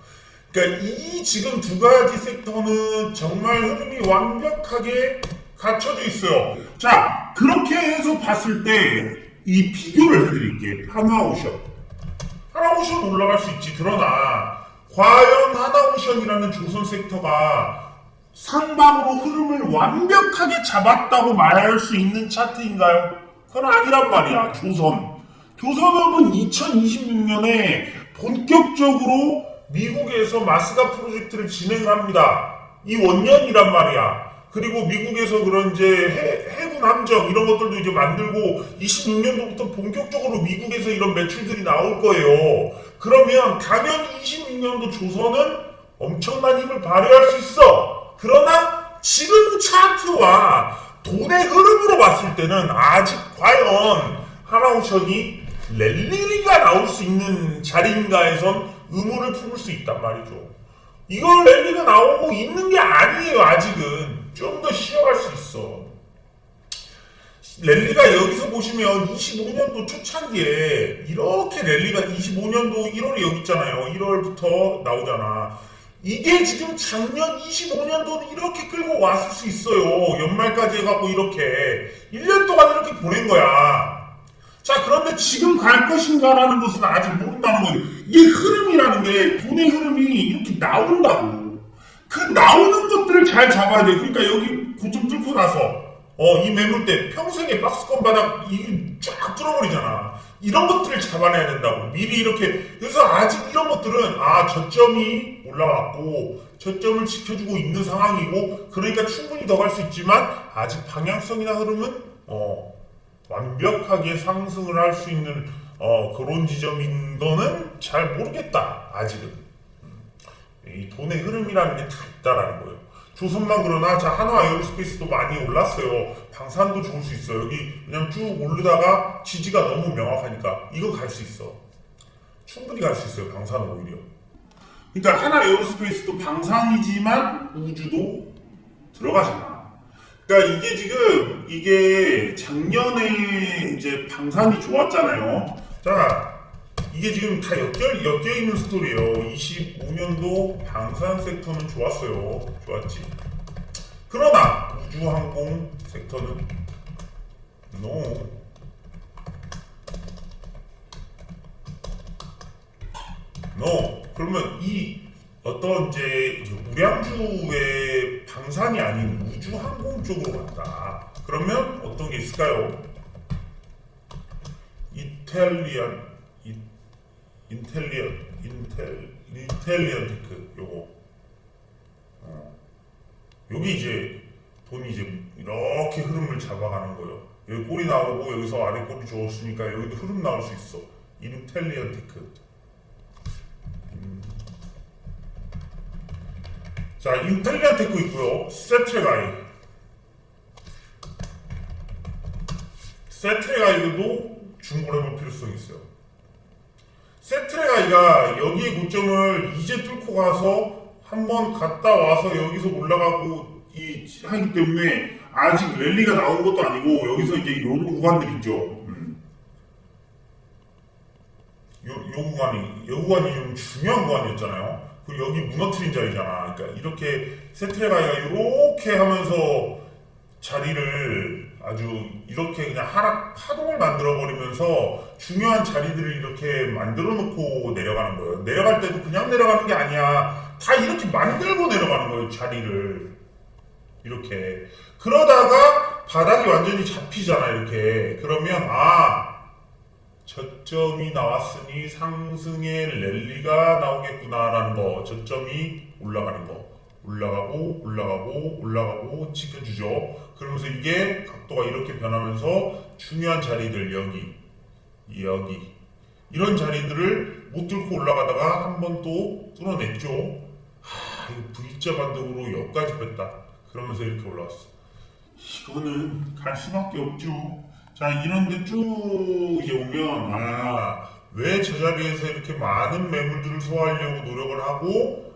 그러니까 이 지금 두 가지 섹터는 정말 흐름이 완벽하게 갖춰져 있어요. 자, 그렇게 해서 봤을 때 이 비교를 해드릴게. 하나오션 올라갈 수 있지. 그러나 과연 하나오션이라는 조선 섹터가 상방으로 흐름을 완벽하게 잡았다고 말할 수 있는 차트인가요? 그건 아니란 말이야. 조선업은 2026년에 본격적으로 미국에서 마스다 프로젝트를 진행합니다. 이 원년이란 말이야. 그리고 미국에서 그런 이제 해군 함정 이런 것들도 이제 만들고 26년도부터 본격적으로 미국에서 이런 매출들이 나올 거예요. 그러면 당연히 26년도 조선은 엄청난 힘을 발휘할 수 있어. 그러나 지금 차트와 돈의 흐름으로 봤을 때는 아직 과연 하나오션이 랠리가 나올 수 있는 자리인가에선 의문을 품을 수 있단 말이죠. 이걸 랠리가 나오고 있는 게 아니에요. 아직은 좀 더 쉬어갈 수 있어. 랠리가 여기서 보시면 25년도 초창기에 이렇게 랠리가 25년도 1월이 여기 있잖아요. 1월부터 나오잖아. 이게 지금 작년 25년도는 이렇게 끌고 왔을 수 있어요. 연말까지 해갖고 이렇게 1년 동안 이렇게 보낸 거야. 자, 그런데 지금 갈 것인가라는 것은 아직 모른다는 거예요. 이게 흐름이라는 게 돈의 흐름이 이렇게 나온다고. 그 나오는 것들을 잘 잡아야 돼. 그러니까 여기 고점 뚫고 나서 이 매물대 평생에 박스권 바닥 이게 쫙 뚫어버리잖아. 이런 것들을 잡아내야 된다고. 미리 이렇게. 그래서 아직 이런 것들은 저점이 올라왔고 저점을 지켜주고 있는 상황이고 그러니까 충분히 더 갈 수 있지만 아직 방향성이나 흐름은 완벽하게 상승을 할 수 있는 그런 지점인 거는 잘 모르겠다. 아직은. 이 돈의 흐름이라는 게 다 있다라는 거예요. 조선만 그러나 자 한화 에어로스페이스도 많이 올랐어요. 방산도 좋을 수 있어요. 여기 그냥 쭉 오르다가 지지가 너무 명확하니까 이거 갈 수 있어. 충분히 갈 수 있어요. 방산은 오히려. 그러니까 한화 에어로스페이스도 방산이지만 우주도 들어가잖아. 그러니까 이게 지금 이게 작년에 이제 방산이 좋았잖아요. 자, 이게 지금 다 엮여 있는 스토리예요. 25년도 방산 섹터는 좋았어요. 좋았지. 그러나 우주항공 섹터는 no. 그러면 이 어떤 이제 우량주의 방산이 아닌 우주항공 쪽으로 간다. 그러면 어떤 게 있을까요? 인텔리언 테크 요거. 여기 이제 돈이 이제 이렇게 흐름을 잡아가는 거예요. 여기 꼬리 나오고 여기서 아래 꼬리 좋았으니까 여기도 흐름 나올 수 있어. 인텔리언 테크. 자, 인텔리언 테크 있고요. 세트레가이도 중고해볼 필요성이 있어요. 세트레가이가 여기의 고점을 이제 뚫고 가서 한번 갔다 와서 여기서 올라가고 하기 때문에 아직 랠리가 나온 것도 아니고 여기서 이제 요 구간들 있죠. 요 구간이 좀 중요한 구간이었잖아요. 그리고 여기 무너뜨린 자리잖아. 그러니까 이렇게 세트레가이가 이렇게 하면서 자리를 아주 이렇게 그냥 하락 파동을 만들어 버리면서 중요한 자리들을 이렇게 만들어 놓고 내려가는 거예요. 내려갈 때도 그냥 내려가는 게 아니야. 다 이렇게 만들고 내려가는 거예요. 자리를 이렇게. 그러다가 바닥이 완전히 잡히잖아. 이렇게. 그러면 저점이 나왔으니 상승의 랠리가 나오겠구나라는 거. 저점이 올라가는 거. 올라가고 지켜주죠. 그러면서 이게 각도가 이렇게 변하면서 중요한 자리들 여기 이런 자리들을 못 뚫고 올라가다가 한 번 또 뚫어냈죠. 이거 V자 반등으로 여기까지 뺐다. 그러면서 이렇게 올라왔어. 이거는 갈 수밖에 없죠. 자, 이런데 쭉 이제 오면 왜 저 자리에서 이렇게 많은 매물들을 소화하려고 노력을 하고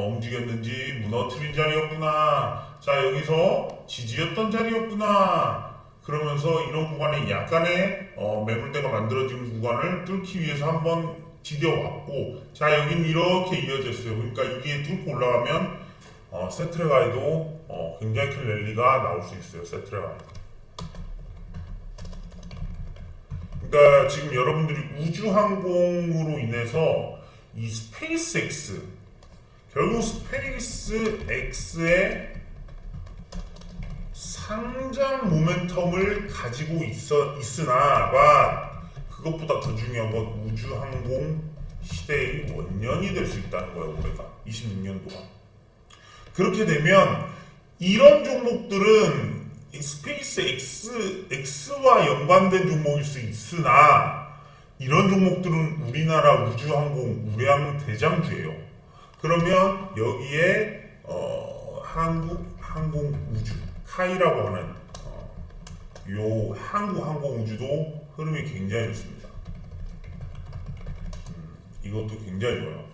움직였는지 무너뜨린 자리였구나. 자, 여기서 지지였던 자리였구나. 그러면서 이런 구간에 약간의 매물대가 만들어진 구간을 뚫기 위해서 한번 디뎌왔고, 자, 여기는 이렇게 이어졌어요. 그러니까 이게 뚫고 올라가면 세트레가이도 굉장히 큰 랠리가 나올 수 있어요. 세트레가이. 그러니까 지금 여러분들이 우주항공으로 인해서 이 스페이스X, 결국 스페이스X의 상장 모멘텀을 가지고 있으나 그것보다 더 중요한 건 우주항공 시대의 원년이 될 수 있다는 거예요. 올해가 26년도가. 그렇게 되면 이런 종목들은 스페이스 X와 연관된 종목일 수 있으나 이런 종목들은 우리나라 우주항공 우량 대장주예요. 그러면 여기에 한국항공우주 카이라고 하는 요 한국항공우주도 흐름이 굉장히 좋습니다. 이것도 굉장히 좋아요.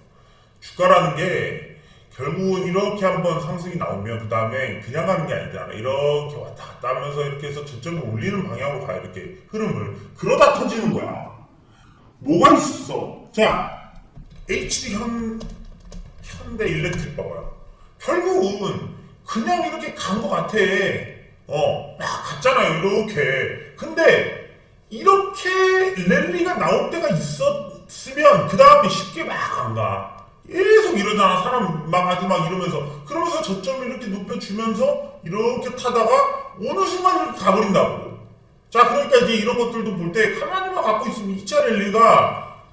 주가라는 게 결국은 이렇게 한번 상승이 나오면 그 다음에 그냥 가는 게 아니잖아. 이렇게 왔다 갔다 하면서 이렇게 해서 저점을 올리는 방향으로 가요. 이렇게 흐름을. 그러다 터지는 거야. 뭐가 있었어? 자, HD 현대 일렉트릭 봐봐요. 결국은 그냥 이렇게 간 것 같아. 막 갔잖아요. 이렇게. 근데 이렇게 랠리가 나올 때가 있었으면 그 다음에 쉽게 막 안 가. 계속 이러잖아. 사람 막 아주 막 이러면서. 그러면서 저점을 이렇게 높여주면서 이렇게 타다가 어느 순간 이렇게 가버린다고. 자, 그러니까 이제 이런 것들도 볼 때 가만히만 갖고 있으면 2차 랠리가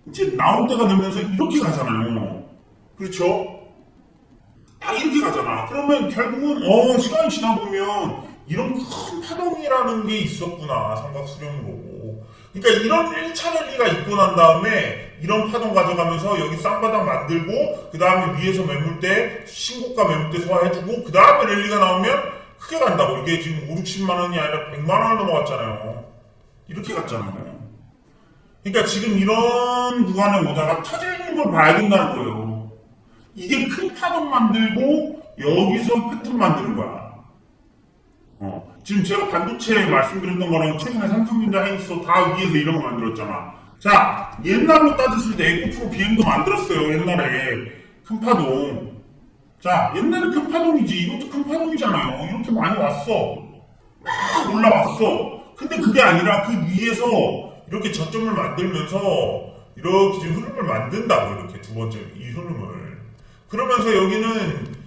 이제 나올 때가 되면서 이렇게 가잖아요. 그렇죠? 딱 이렇게 가잖아. 그러면 결국은 시간이 지나보면 이런 큰 파동이라는 게 있었구나. 삼각수렴으로. 그러니까 이런 1차 랠리가 있고 난 다음에 이런 파동 가져가면서 여기 쌍바닥 만들고 그 다음에 위에서 매물대 신고가 매물대 소화해주고 그 다음에 랠리가 나오면 크게 간다고. 이게 지금 5, 60만 원이 아니라 100만 원을 넘어갔잖아요. 이렇게 갔잖아요. 그러니까 지금 이런 구간에 오다가 터지는 걸 봐야 된다는 거예요. 이게 큰 파동 만들고 여기서 패턴 만드는 거야. 지금 제가 반도체 말씀드렸던 거랑 최근에 삼성전자, 하이닉스 다 위에서 이런 거 만들었잖아. 자, 옛날로 따졌을 때 에코프로 BM도 만들었어요. 옛날에 큰 파동. 자, 옛날에 큰 파동이지. 이것도 큰 파동이잖아요. 이렇게 많이 왔어. 막 올라왔어. 근데 그게 아니라 그 위에서 이렇게 저점을 만들면서 이렇게 지금 흐름을 만든다고. 이렇게 두 번째 이 흐름을. 그러면서 여기는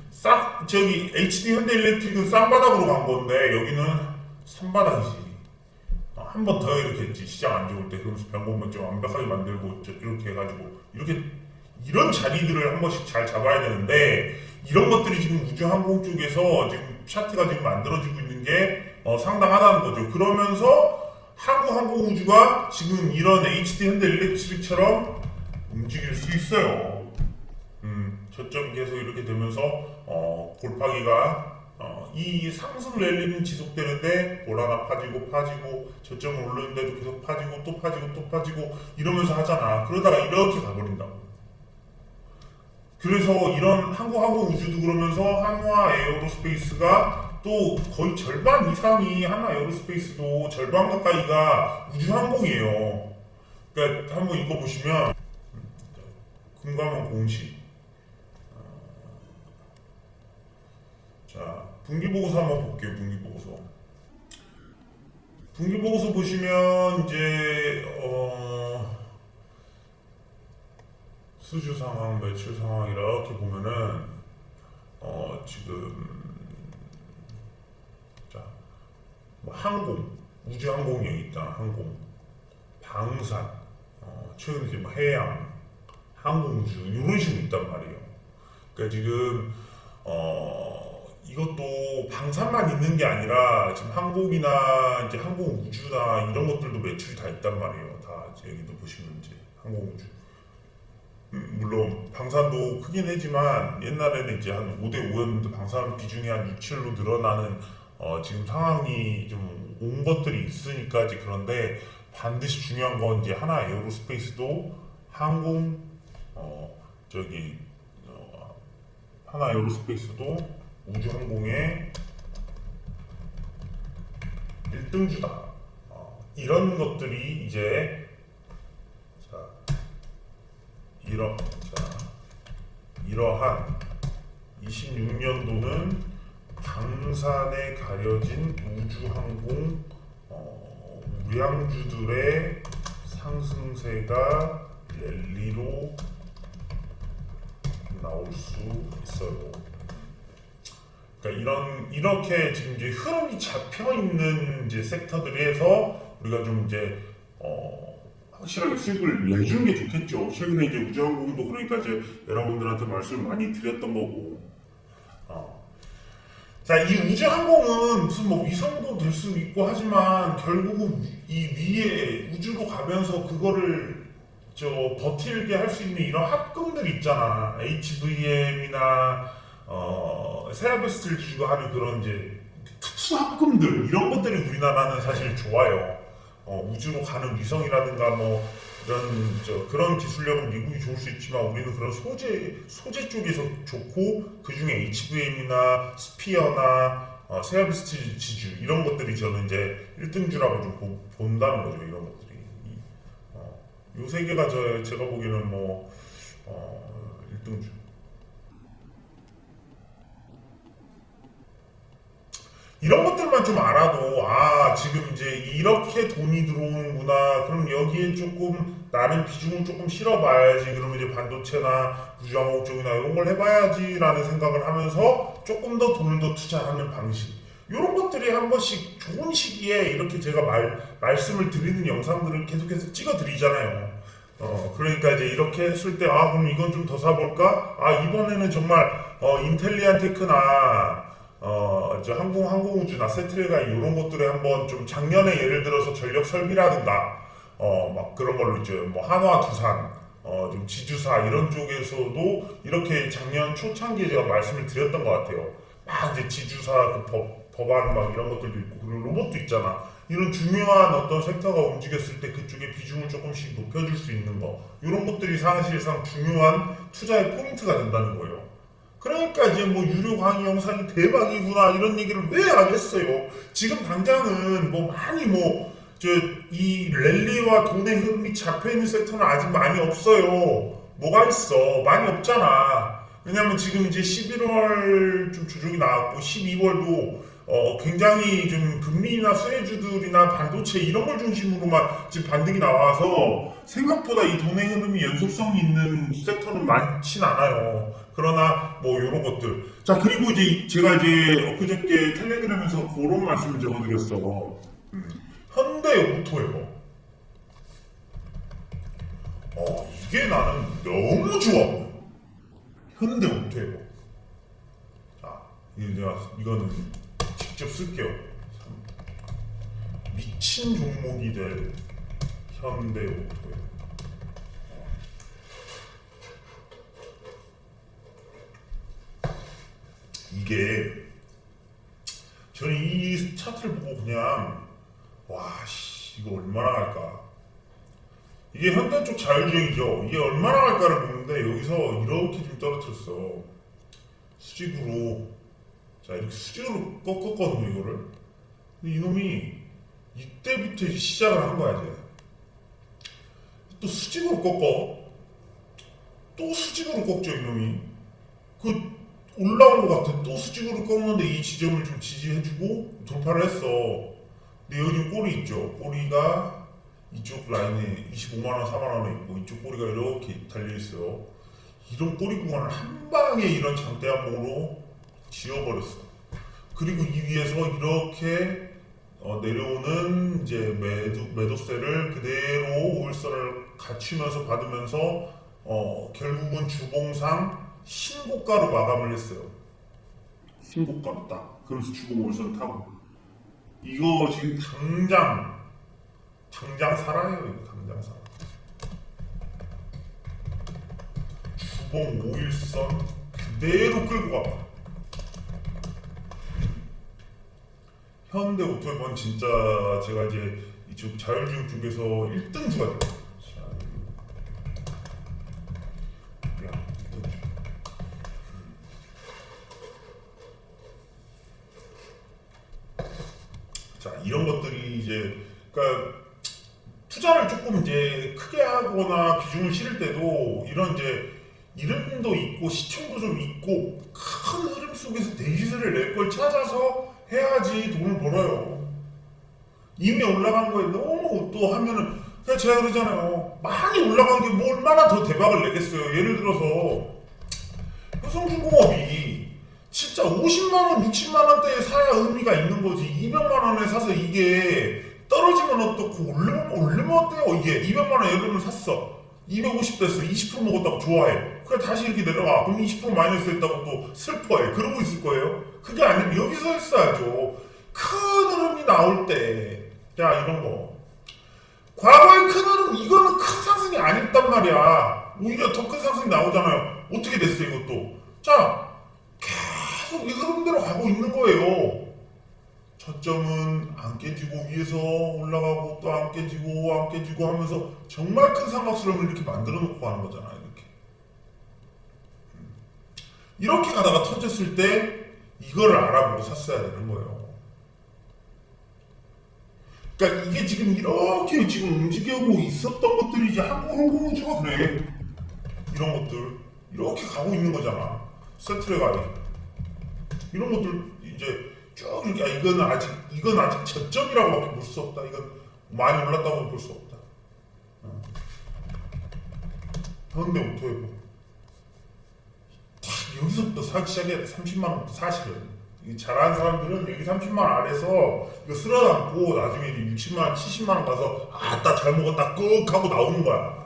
저기 HD 현대일렉트릭은 쌍바닥으로 간 건데 여기는 선바닥이지. 한 번 더 이렇게 했지. 시장 안 좋을 때. 그러면서 변곡만 좀 완벽하게 만들고 이렇게 해가지고 이런 자리들을 한 번씩 잘 잡아야 되는데 이런 것들이 지금 우주항공 쪽에서 지금 차트가 지금 만들어지고 있는 게 상당하다는 거죠. 그러면서 항공우주가 지금 이런 HD 현대일렉트릭처럼 움직일 수 있어요. 저점이 계속 이렇게 되면서 골파기가 이 상승 랠리는 지속되는데 올 하나 파지고 저점을 오르는데도 계속 파지고 또 파지고 이러면서 하잖아. 그러다가 이렇게 가버린다고. 그래서 이런 항공우주도 그러면서 한화 에어로스페이스가 또 거의 절반 이상이 한화 에어로스페이스도 절반 가까이가 우주항공이에요. 그러니까 한번 이거 보시면 금감원 공시. 자, 분기보고서 한번 볼게요. 분기보고서 보시면 이제 수주 상황, 매출 상황 이렇게 보면은 지금 자, 뭐 항공, 우주항공이 여기 있다. 항공, 방산, 최근 이제 뭐 해양, 항공우주 이런 식으로 있단 말이에요. 그러니까 지금 이것도 방산만 있는 게 아니라 지금 항공이나 이제 항공우주나 이런 것들도 매출이 다 있단 말이에요. 다 이제 여기도 보시면 이제 항공우주. 물론 방산도 크긴 하지만 옛날에는 이제 한 5대5였는데 방산 비중이 한 6, 7로 늘어나는 지금 상황이 좀 온 것들이 있으니까 이제 그런데 반드시 중요한 건 이제 하나 에어로스페이스도 항공 하나 에어로스페이스도 우주항공의 1등주다. 이런 것들이 이제 이러한 26년도는 방산에 가려진 우주항공 우량주들의 상승세가 랠리로 나올 수 있어요. 그러니까 이렇게 지금 이제 흐름이 잡혀 있는 이제 섹터들에서 우리가 좀 이제 확실하게 수익을 내주는 게 좋겠죠. 최근에 이제 우주항공도 그러니까 이제 여러분들한테 말씀을 많이 드렸던 거고. 자, 이 우주항공은 무슨 뭐 위성도 될 수 있고 하지만 결국은 이 위에 우주로 가면서 그거를 버틸게 할 수 있는 이런 합금들 있잖아. HVM이나 세라베스트를 기준으로 하는 그런 이제 특수 합금들 이런 것들이 우리나라는 사실 좋아요. 우주로 가는 위성이라든가 뭐 이런 그런 기술력은 미국이 좋을 수 있지만 우리는 그런 소재 쪽에서 좋고 그 중에 HVM이나 스피어나 세라베스트 지주 이런 것들이 저는 이제 1등주라고 좀 본다는 거죠. 이런 것들이 요 세 개가 제가 보기에는 뭐 1등주. 이런 것들만 좀 알아도 지금 이제 이렇게 돈이 들어오는구나. 그럼 여기에 조금 나는 비중을 조금 실어봐야지. 그러면 이제 반도체나 우주항공 쪽이나 이런 걸 해봐야지라는 생각을 하면서 조금 더 돈을 더 투자하는 방식. 이런 것들이 한 번씩 좋은 시기에 이렇게 제가 말씀을 드리는 영상들을 계속해서 찍어드리잖아요. 그러니까 이제 이렇게 했을 때 그럼 이건 좀 더 사볼까? 이번에는 정말 인텔리안 테크나 항공우주나 세트레가 이런 것들에 한번 좀 작년에 예를 들어서 전력 설비라든가 막 그런 걸로 이제 뭐 한화 두산 좀 지주사 이런 쪽에서도 이렇게 작년 초창기에 제가 말씀을 드렸던 것 같아요. 막 이제 지주사 법안 막 이런 것들도 있고 그리고 로봇도 있잖아. 이런 중요한 어떤 섹터가 움직였을 때 그쪽에 비중을 조금씩 높여줄 수 있는 거 이런 것들이 사실상 중요한 투자의 포인트가 된다는 거예요. 그러니까 이제 뭐 유료 강의 영상이 대박이구나 이런 얘기를 왜 안 했어요? 지금 당장은 뭐 많이 뭐 저 이 랠리와 돈의 흐름이 잡혀 있는 섹터는 아직 많이 없어요. 뭐가 있어? 많이 없잖아. 왜냐면 지금 이제 11월 좀 조정이 나왔고 12월도 굉장히 좀 금리나 수혜주들이나 반도체 이런 걸 중심으로만 지금 반등이 나와서 생각보다 이 돈의 흐름이 연속성이 있는 섹터는 많진 않아요. 그러나 뭐 이런 것들. 자, 그리고 이제 제가 이제 엊그저께 텔레그램에서 그런 말씀을 적어드렸어. 현대 오토예요. 이게 나는 너무 좋아 보여. 현대 오토예요. 자, 이거는 직접 쓸게요. 미친 종목이 될 현대 오토예요. 이게 저는 이 차트를 보고 그냥 이거 얼마나 갈까? 이게 현대 쪽 자율주행이죠. 이게 얼마나 갈까를 보는데 여기서 이렇게 좀 떨어뜨렸어. 수직으로. 자, 이렇게 수직으로 꺾었거든요, 이거를. 근데 이놈이 이때부터 이제 시작을 한 거야, 이제. 또 수직으로 꺾어. 또 수직으로 꺾죠, 이놈이. 올라온 것 같아. 또 수직으로 꺾는데 이 지점을 좀 지지해주고 돌파를 했어. 근데 여기 지금 꼬리 있죠. 꼬리가 이쪽 라인에 25만원, 4만원에 있고 이쪽 꼬리가 이렇게 달려있어요. 이런 꼬리 구간을 한 방에 이런 장대 한봉으로 지워버렸어. 그리고 이 위에서 이렇게 내려오는 이제 매도세를 그대로 5일선을 갖추면서 받으면서 결국은 주봉상 신고가로 마감을 했어요. 신고가로 딱. 그래서 주봉 5일선 타고. 이거 지금 당장 살아요. 이거 당장 살아. 주봉 5일선 그대로 끌고 가. 현대 오토이번 진짜 제가 이제 이쪽 자율주행 쪽에서 1등주가 돼요. 자, 이런 것들이 이제 그러니까 투자를 조금 이제 크게 하거나 비중을 실을 때도 이런 이제 이름도 있고 시청도 좀 있고 큰 흐름 속에서 대시세를 낼 걸 찾아서 해야지 돈을 벌어요. 이미 올라간 거에 너무 또 하면은 그냥 제가 그러잖아요. 많이 올라간 게 뭐 얼마나 더 대박을 내겠어요. 예를 들어서 효성중공업이 진짜 50만원, 60만원대에 사야 의미가 있는 거지. 200만원에 사서 이게 떨어지면 어떻고 올리면 어때요? 이게 200만원 예를 들면 샀어. 250 됐어. 20% 먹었다고 좋아해. 그래 다시 이렇게 내려가. 그럼 20% 마이너스 했다고 또 슬퍼해. 그러고 있을 거예요. 그게 아니면 여기서 했어야죠. 큰 흐름이 나올 때. 자, 이런 거. 과거의 큰 흐름, 이거는 큰 상승이 아니었단 말이야. 오히려 더 큰 상승이 나오잖아요. 어떻게 됐어, 이것도. 자, 계속 이 흐름대로 가고 있는 거예요. 저점은 안 깨지고 위에서 올라가고 또 안 깨지고 하면서 정말 큰 삼각수렴을 이렇게 만들어 놓고 가는 거잖아요. 이렇게 가다가 터졌을 때 이거를 알아보고 샀어야 되는 거예요. 그러니까 이게 지금 이렇게 지금 움직여고 있었던 것들이 이제 항공우주가 그래. 이런 것들 이렇게 가고 있는 거잖아. 센트레 가이 이런 것들 이제 쭉 이렇게 이건 아직 저점이라고밖에 볼 수 없다. 이건 많이 올랐다고 볼 수 없다. 현대 오토에고 여기서부터 사기 시작해야 돼. 30만 원부터 사실은 잘하는 사람들은 여기 30만 원 아래서 이거 쓸어담고 나중에 이제 60만 원, 70만 원 가서 아따 잘 먹었다 끄 하고 나오는 거야.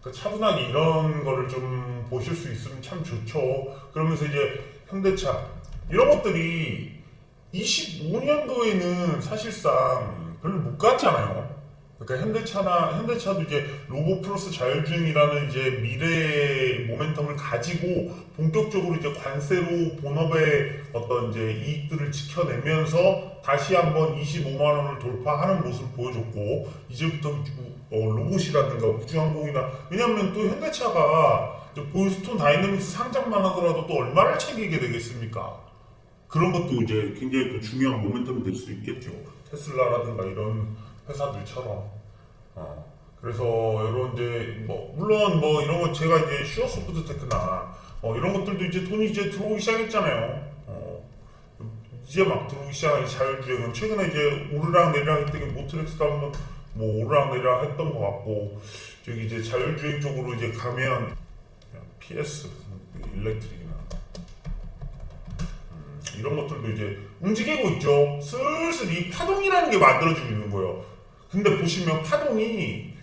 그러니까 차분하게 이런 거를 좀 보실 수 있으면 참 좋죠. 그러면서 이제 현대차 이런 것들이 25년도에는 사실상 별로 못 갔잖아요. 그러니까 현대차도 이제 로보 플러스 자율주행이라는 이제 미래의 모멘텀을 가지고 본격적으로 이제 관세로 본업의 어떤 이제 이익들을 지켜내면서 다시 한번 25만 원을 돌파하는 모습을 보여줬고 이제부터 로봇이라든가 우주항공이나 왜냐하면 또 현대차가 보이스톤 다이내믹스 상장만 하더라도 또 얼마를 챙기게 되겠습니까? 그런 것도 이제 굉장히 또 중요한 모멘텀이 될 수 있겠죠. 테슬라라든가 이런 회사들처럼. 그래서 이런 이제 물론 이런 건 제가 이제 슈어소프트테크나 이런 것들도 이제 돈이 이제 들어오기 시작했잖아요. 이제 막 들어오기 시작한 자율주행은 최근에 이제 오르락 내리락 했던 게 모트렉스도 한번 오르락 내리락 했던 것 같고, 저기 이제 자율주행 쪽으로 이제 가면 PS 일렉트릭이나 이런 것들도 이제 움직이고 있죠. 슬슬 이 파동이라는 게 만들어지고 있는 거예요. 근데 보시면 파동이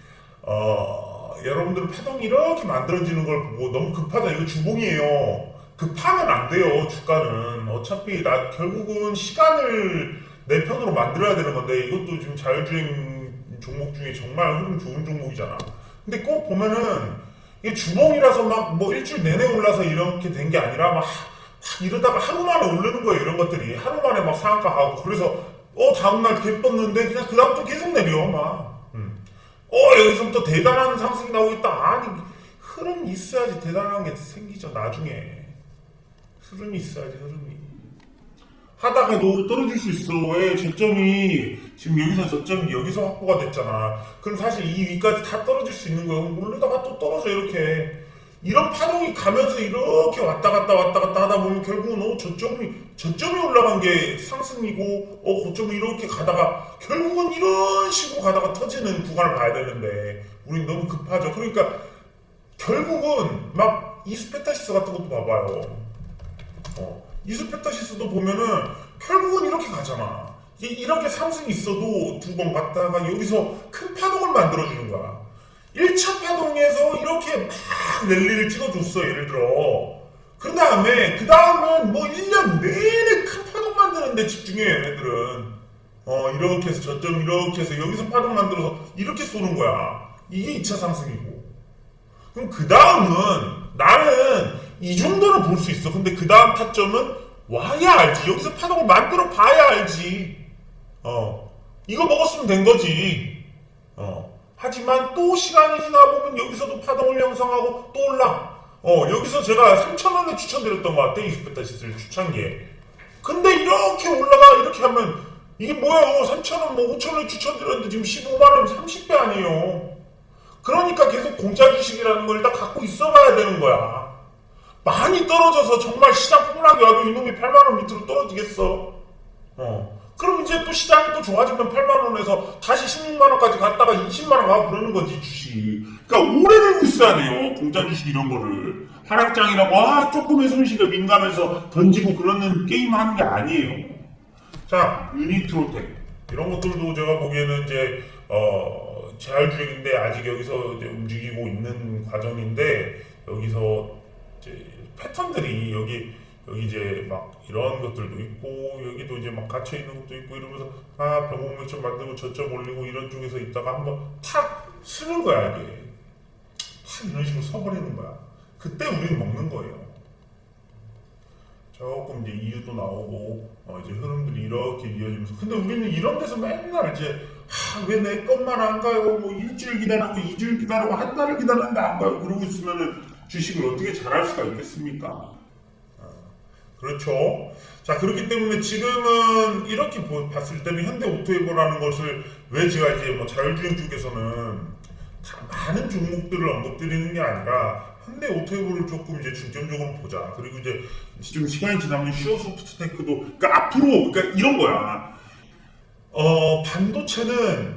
여러분들 파동이 이렇게 만들어지는 걸 보고 너무 급하다, 이거 주봉이에요. 급하면 안 돼요. 주가는 어차피 결국은 시간을 내 편으로 만들어야 되는 건데, 이것도 지금 자율주행 종목 중에 정말 흐름 좋은 종목이잖아. 근데 꼭 보면은 이게 주봉이라서 막 일주일 내내 올라서 이렇게 된 게 아니라 막 이러다가 하루 만에 오르는 거예요. 이런 것들이 하루 만에 막 상한가 하고, 그래서 다음날 개뻤는데 그냥 그 다음부터 계속 내려 막. 여기서부터 대단한 상승이 나오고 있다. 아니, 흐름이 있어야지 대단한 게 생기죠. 나중에 흐름이 있어야지. 흐름이 하다가도 떨어질 수 있어. 왜? 저점이 지금 여기서 확보가 됐잖아. 그럼 사실 이 위까지 다 떨어질 수 있는 거예요. 모르다가 또 떨어져. 이렇게 이런 파동이 가면서 이렇게 왔다 갔다 하다 보면 결국은 저점이 올라간 게 상승이고, 고점이 이렇게 가다가 결국은 이런 식으로 가다가 터지는 구간을 봐야 되는데 우린 너무 급하죠. 그러니까 결국은 막 이스페타시스 같은 것도 봐봐요. 이스페타시스도 보면은 결국은 이렇게 가잖아. 이렇게 상승이 있어도 두 번 갔다가 여기서 큰 파동을 만들어주는 거야. 1차 파동에서 이렇게 막 랠리를 찍어줬어, 예를 들어. 그 다음엔 1년 내내 큰 파동 만드는데 집중해, 얘네들은. 이렇게 해서 저점 이렇게 해서 여기서 파동 만들어서 이렇게 쏘는 거야. 이게 2차 상승이고. 그럼 그 다음은 나는 이 정도는 볼 수 있어. 근데 그 다음 타점은 와야 알지. 여기서 파동을 만들어 봐야 알지. 이거 먹었으면 된 거지. 하지만 또 시간이 지나보면 여기서도 파동을 형성하고 또 올라. 여기서 제가 3,000원에 추천드렸던 것 같아. 이스페타시스를 추천기에. 근데 이렇게 올라가, 이렇게 하면 이게 뭐예요? 3,000원, 5,000원 추천드렸는데 지금 15만원, 30배 아니에요. 그러니까 계속 공짜 주식이라는 걸 일단 갖고 있어봐야 되는 거야. 많이 떨어져서 정말 시장 폭락이 와도 이놈이 8만원 밑으로 떨어지겠어. 그럼 이제 또 시장이 또 좋아지면 8만원에서 다시 16만원까지 갔다가 20만원 가고 그러는 거지, 주식. 그러니까 오래되고 있어야 돼요, 공짜 주식 이런 거를. 하락장이라고 조금의 손실에 민감해서 던지고 그러는 게임 하는 게 아니에요. 자, 유니트로텍 이런 것들도 제가 보기에는 이제 자율주행인데 아직 여기서 이제 움직이고 있는 과정인데, 여기서 이제 패턴들이 여기 이제 막 이런 것들도 있고, 여기도 이제 막 갇혀 있는 것도 있고, 이러면서 병목매점 만들고 저점 올리고 이런 쪽에서 있다가 한번 탁 쓰는 거야. 이게 탁 이런 식으로 서버리는 거야. 그때 우리는 먹는 거예요. 조금 이제 이유도 나오고 이제 흐름들이 이렇게 이어지면서, 근데 우리는 이런 데서 맨날 이제 왜 내 것만 안 가요? 일주일 기다리고 2주일 기다리고 한 달을 기다렸는데 안 가요? 그러고 있으면은 주식을 어떻게 잘할 수가 있겠습니까? 그렇죠. 자, 그렇기 때문에 지금은 이렇게 봤을 때는 현대오토에버라는 것을, 왜 제가 이제 자율주행 쪽에서는 다 많은 종목들을 언급드리는 게 아니라 현대오토에버를 조금 이제 중점적으로 보자. 그리고 이제 좀 시간이 지나면 슈어소프트테크도, 그러니까 앞으로, 그러니까 이런 거야.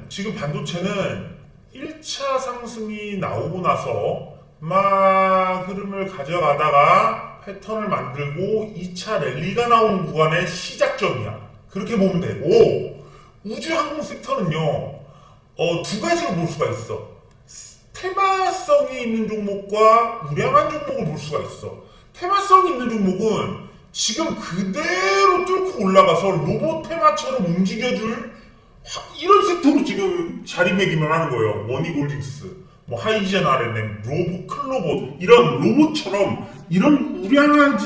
지금 반도체는 1차 상승이 나오고 나서 막 흐름을 가져가다가 패턴을 만들고 2차 랠리가 나오는 구간의 시작점이야. 그렇게 보면 되고, 우주항공 섹터는요, 두 가지로 볼 수가 있어. 테마성이 있는 종목과 우량한 종목을 볼 수가 있어. 테마성이 있는 종목은 지금 그대로 뚫고 올라가서 로봇 테마처럼 움직여줄 이런 섹터로 지금 자리매김을 하는 거예요. 머니골딩스, 하이젠 RNN, 클로봇, 이런 로봇처럼 이런 우량한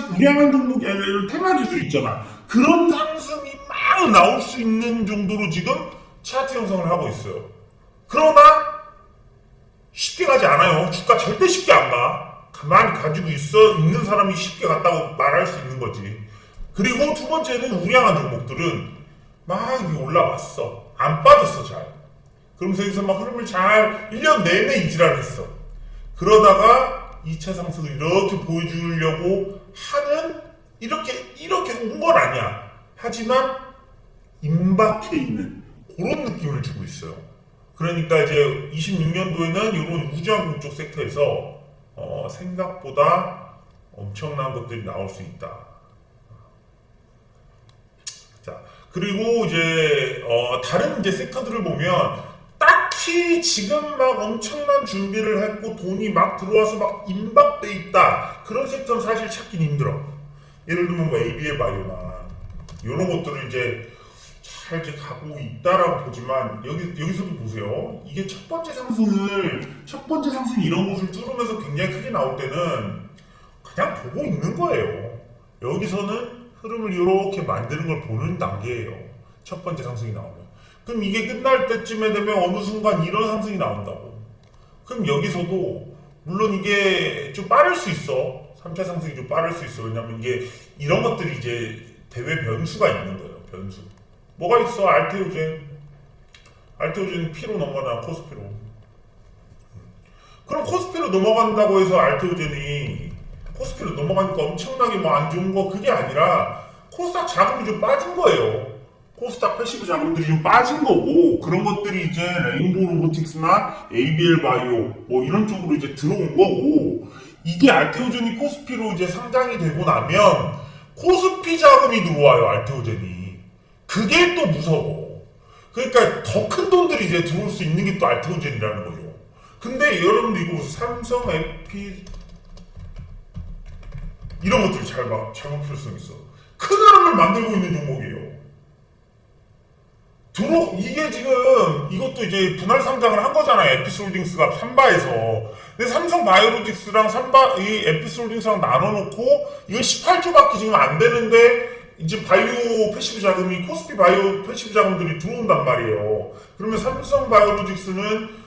종목이 아니라 이런 테마주들 있잖아. 그런 상승이 막 나올 수 있는 정도로 지금 차트 형성을 하고 있어요. 그러나 쉽게 가지 않아요. 주가 절대 쉽게 안 가. 가만히 가지고 있는 사람이 쉽게 갔다고 말할 수 있는 거지. 그리고 두 번째는 우량한 종목들은 막 이렇게 올라왔어. 안 빠졌어, 잘. 그러면서 여기서 막 흐름을 잘 1년 내내 이지랄 했어. 그러다가 2차 상승을 이렇게 보여주려고 하는, 이렇게 온 건 아니야. 하지만 임박해 있는 그런 느낌을 주고 있어요. 그러니까 이제 26년도에는 이런 우주항공 쪽 섹터에서 생각보다 엄청난 것들이 나올 수 있다. 자, 그리고 이제 다른 이제 섹터들을 보면 딱히 지금 막 엄청난 준비를 했고 돈이 막 들어와서 막 임박돼 있다. 그런 섹터는 사실 찾긴 힘들어. 예를 들면 뭐 ABL 바이오나 이런 것들을 이제 잘 이제 가고 있다라고 보지만 여기서도 보세요. 이게 첫 번째 상승 이런 곳을 뚫으면서 굉장히 크게 나올 때는 그냥 보고 있는 거예요. 여기서는 흐름을 이렇게 만드는 걸 보는 단계예요. 첫 번째 상승이 나오면. 그럼 이게 끝날 때쯤에 되면 어느 순간 이런 상승이 나온다고. 그럼 여기서도 물론 이게 좀 빠를 수 있어. 3차 상승이 좀 빠를 수 있어. 왜냐면 이게 이런 것들이 이제 대외 변수가 있는 거예요. 변수. 뭐가 있어? 알테오젠. 알테오젠은 P로 넘어가나 코스피로. 그럼 코스피로 넘어간다고 해서 알테오젠이 코스피로 넘어가니까 엄청나게 뭐 안 좋은 거 그게 아니라 코스닥 자금이 좀 빠진 거예요. 코스닥 패시브 자금들이 좀 빠진 거고 그런 것들이 이제 레인보우 로보틱스나 ABL 바이오 뭐 이런 쪽으로 이제 들어온 거고 이게 알테오젠이 코스피로 이제 상장이 되고 나면 코스피 자금이 들어와요. 알테오젠이. 그게 또 무서워. 그러니까 더 큰 돈들이 이제 들어올 수 있는 게 또 알테오젠이라는 거죠. 근데 여러분들 이거 무슨 삼성, 에피 이런 것들이 잘 필요성 있어. 큰 흐름을 만들고 있는 종목이에요. 이게 지금 이것도 이제 분할 상장을 한 거잖아요. 에피스홀딩스가 삼바에서. 근데 삼성 바이오로직스랑 이 에피스홀딩스랑 나눠놓고 이거 18조밖에 지금 안 되는데 이제 바이오 패시브 자금이 코스피 바이오 패시브 자금들이 들어온단 말이에요. 그러면 삼성 바이오로직스는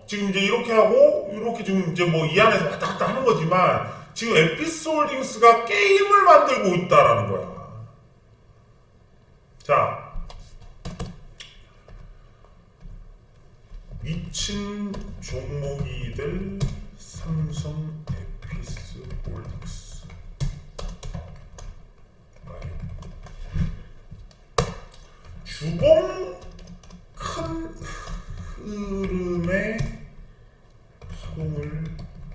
지금 이제 이렇게 하고 이렇게 지금 이제 뭐 이 안에서 왔다 갔다 하는 거지만 지금 에피스홀딩스가 게임을 만들고 있다라는 거야. 자. 미친 종목이 될 삼성 에피스홀딩스 주봉 큰 흐름의 파동을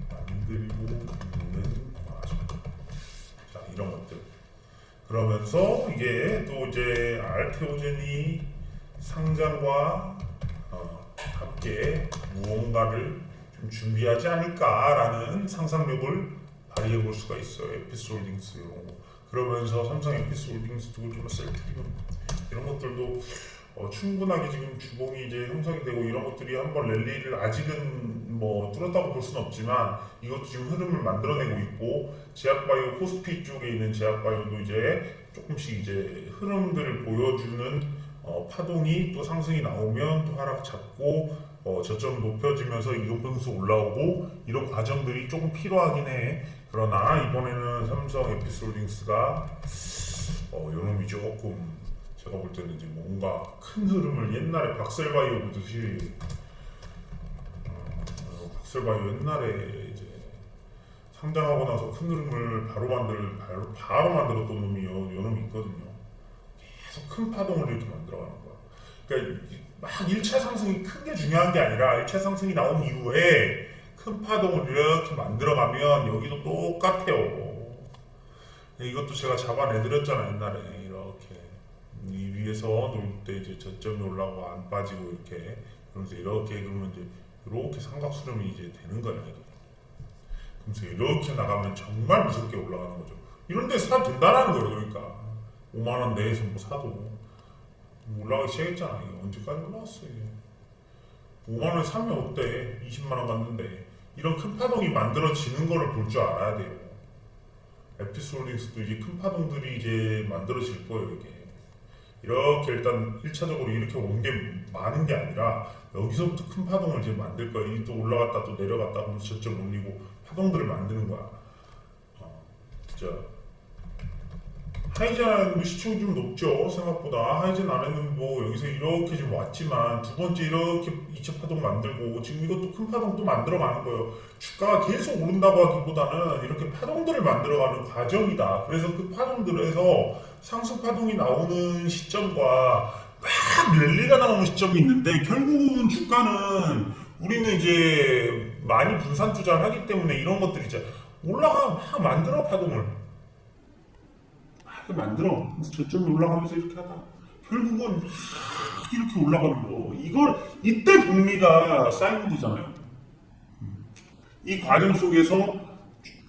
만들고 있는 과정. 자, 이런 것들. 그러면서 이게 또 이제 알테오젠이 상장과 함께 무언가를 좀 준비하지 않을까라는 상상력을 발휘해 볼 수가 있어요. 에피스홀딩스 이런 거. 그러면서 삼성 에피스홀딩스도 좀 셀트리온 이런 것들도 충분하게 지금 주봉이 이제 형성이 되고 이런 것들이 한번 랠리를 아직은 뭐 뚫었다고 볼 수는 없지만 이것도 지금 흐름을 만들어내고 있고 제약바이오 코스피 쪽에 있는 제약바이오도 이제 조금씩 이제 흐름들을 보여주는 파동이 또 상승이 나오면 또 하락 잡고 저점 높여지면서 이동평수 올라오고 이런 과정들이 조금 필요하긴 해. 그러나 이번에는 삼성 에피스홀딩스가 요놈이 조금 제가 볼 때는 이제 뭔가 큰 흐름을 옛날에 박셀바이오 보듯이 박셀바이오 옛날에 이제 상장하고 나서 큰 흐름을 바로 만들었던 놈이 요놈이 있거든요. 계속 큰 파동을 이렇게 만들어가는 거야. 그러니까 막 1차 상승이 큰 게 중요한 게 아니라 1차 상승이 나온 이후에 큰 파동을 이렇게 만들어가면 여기도 똑같아요. 이것도 제가 잡아내드렸잖아요. 옛날에 이렇게 이 위에서 놀 때 이제 저점이 올라가고 안 빠지고 이렇게 그러면서 이렇게 그러면 이제 이렇게 삼각수렴이 이제 되는 거예요. 그러면서 이렇게 나가면 정말 무섭게 올라가는 거죠. 이런 데 사도 된다는 거예요. 그러니까 5만원 내에서 뭐 사도 올라가기 시작했잖아. 이게 언제까지 올라왔어 이게. 5만원에 사면 어때? 20만원 갔는데 이런 큰 파동이 만들어지는 거를 볼 줄 알아야 돼요. 에피스홀딩스도 이제 큰 파동들이 이제 만들어질 거예요. 이게 이렇게 일단 1차적으로 이렇게 온 게 많은 게 아니라 여기서부터 큰 파동을 이제 만들 거야. 이 또 올라갔다 또 내려갔다 하면서 저점 올리고 파동들을 만드는 거야. 진짜 하이젠 시총이 좀 높죠 생각보다. 하이젠 안에는 뭐 여기서 이렇게 좀 왔지만 두 번째 이렇게 2차 파동 만들고 지금 이것도 큰 파동 또 만들어가는 거예요. 주가가 계속 오른다고 하기보다는 이렇게 파동들을 만들어가는 과정이다. 그래서 그 파동들에서 상승 파동이 나오는 시점과 막 랠리가 나오는 시점이 있는데, 결국은 주가는 우리는 이제 많이 분산 투자를 하기 때문에 이런 것들이 이제 올라가 막 만들어 파동을 만들어. 그래서 저점이 올라가면서 이렇게 하다 결국은 이렇게 올라가는 거. 이걸 이때 복리가 쌓이는 거잖아요. 이 과정 속에서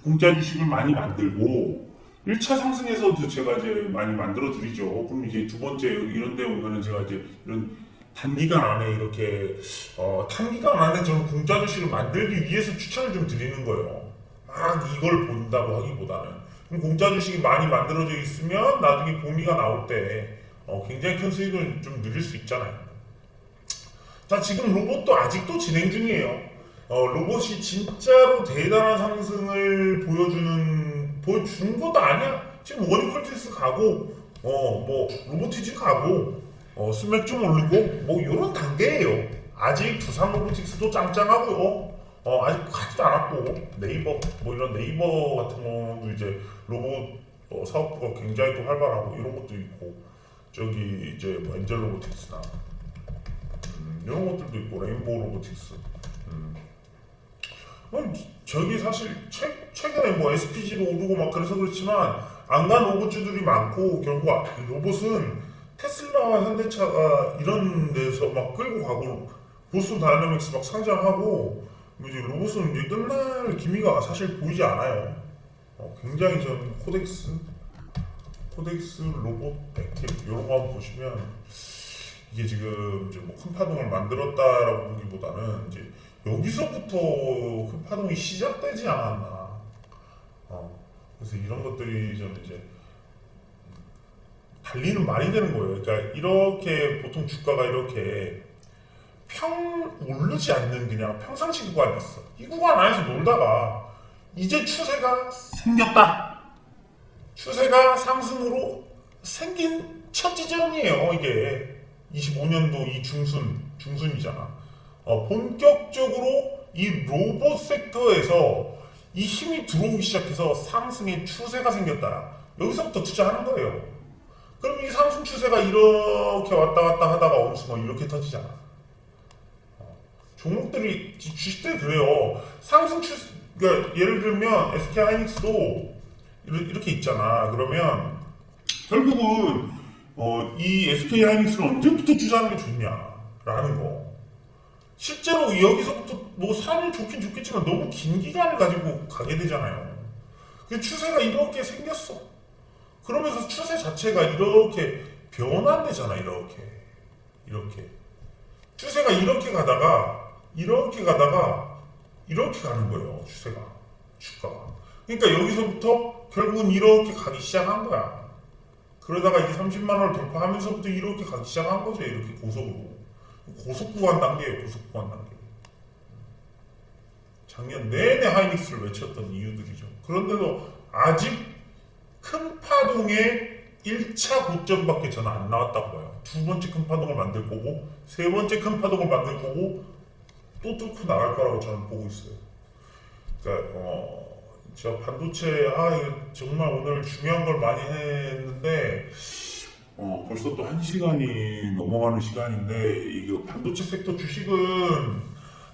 공짜 주식을 많이 만들고 1차 상승에서도 제가 이제 많이 만들어 드리죠. 그럼 이제 두 번째 이런 데 오면은 제가 이제 이런 단기간 안에 이렇게 단기간 안에 저는 공짜 주식을 만들기 위해서 추천을 좀 드리는 거예요. 막 이걸 본다고 하기보다는. 그럼 공짜 주식이 많이 만들어져 있으면 나중에 복리가 나올 때 굉장히 큰 수익을 좀 누릴 수 있잖아요. 자, 지금 로봇도 아직도 진행 중이에요. 로봇이 진짜로 대단한 상승을 보여준 것도 아니야. 지금 원이퀄티스 가고, 뭐 로보티즈 가고, 스맥 좀 오르고, 뭐 이런 단계예요. 아직 두산 로보틱스도 짱짱하고요. 아직 가지도 않았고, 네이버 뭐 이런 네이버 같은 경우도 이제 로봇 사업부가 굉장히 또 활발하고 이런 것도 있고, 저기 이제 뭐 엔젤 로보틱스나 이런 것들도 있고, 레인보우 로보틱스. 저기 사실 최근에 뭐 SPG도 오르고 막 그래서 그렇지만 안 간 로봇주들이 많고, 결국 로봇은 테슬라와 현대차가 이런 데서 막 끌고 가고 보스턴 다이내믹스 막 상장하고, 이제 로봇은 이제 끝날 기미가 사실 보이지 않아요. 굉장히 전 코덱스 로봇 액티브 이런 거 한번 보시면 이게 지금 이제 뭐 큰 파동을 만들었다라고 보기보다는 이제 여기서부터 큰 파동이 시작되지 않았나. 그래서 이런 것들이 좀 이제 달리는 말이 되는 거예요. 그러니까 이렇게 보통 주가가 이렇게 오르지 않는 그냥 평상시 구간이 있어. 이 구간 안에서 놀다가 이제 추세가 생겼다. 추세가 상승으로 생긴 첫 지점이에요. 이게 25년도 이 중순이잖아. 본격적으로 이 로봇 섹터에서 이 힘이 들어오기 시작해서 상승의 추세가 생겼다. 여기서부터 투자하는 거예요. 그럼 이 상승 추세가 이렇게 왔다 갔다 하다가 어느 순간 이렇게 터지잖아. 종목들이 주식들이 그래요. 상승 추세, 그러니까 예를 들면 SK 하이닉스도 이렇게 있잖아. 그러면 결국은 이 SK 하이닉스를 언제부터 투자하는 게 좋냐라는 거. 실제로 여기서부터 뭐 사면 좋긴 좋겠지만 너무 긴 기간을 가지고 가게 되잖아요. 그 추세가 이렇게 생겼어. 그러면서 추세 자체가 이렇게 변환되잖아. 이렇게 추세가 이렇게 가다가 이렇게 가는 거예요. 주가가. 그러니까 여기서부터 결국은 이렇게 가기 시작한 거야. 그러다가 이제 30만 원을 돌파하면서부터 이렇게 가기 시작한 거죠. 이렇게 고속 구간 단계예요. 고속 구간 단계. 작년 내내 하이닉스를 외쳤던 이유들이죠. 그런데도 아직 큰 파동의 1차 고점밖에 저는 안 나왔다고 봐요. 두 번째 큰 파동을 만들 거고, 세 번째 큰 파동을 만들 거고, 또 뚫고 나갈 거라고 저는 보고 있어요. 그러니까 제가 반도체 이거 정말 오늘 중요한 걸 많이 했는데 벌써 또 1시간이 넘어가는 시간인데, 이거 반도체 섹터 주식은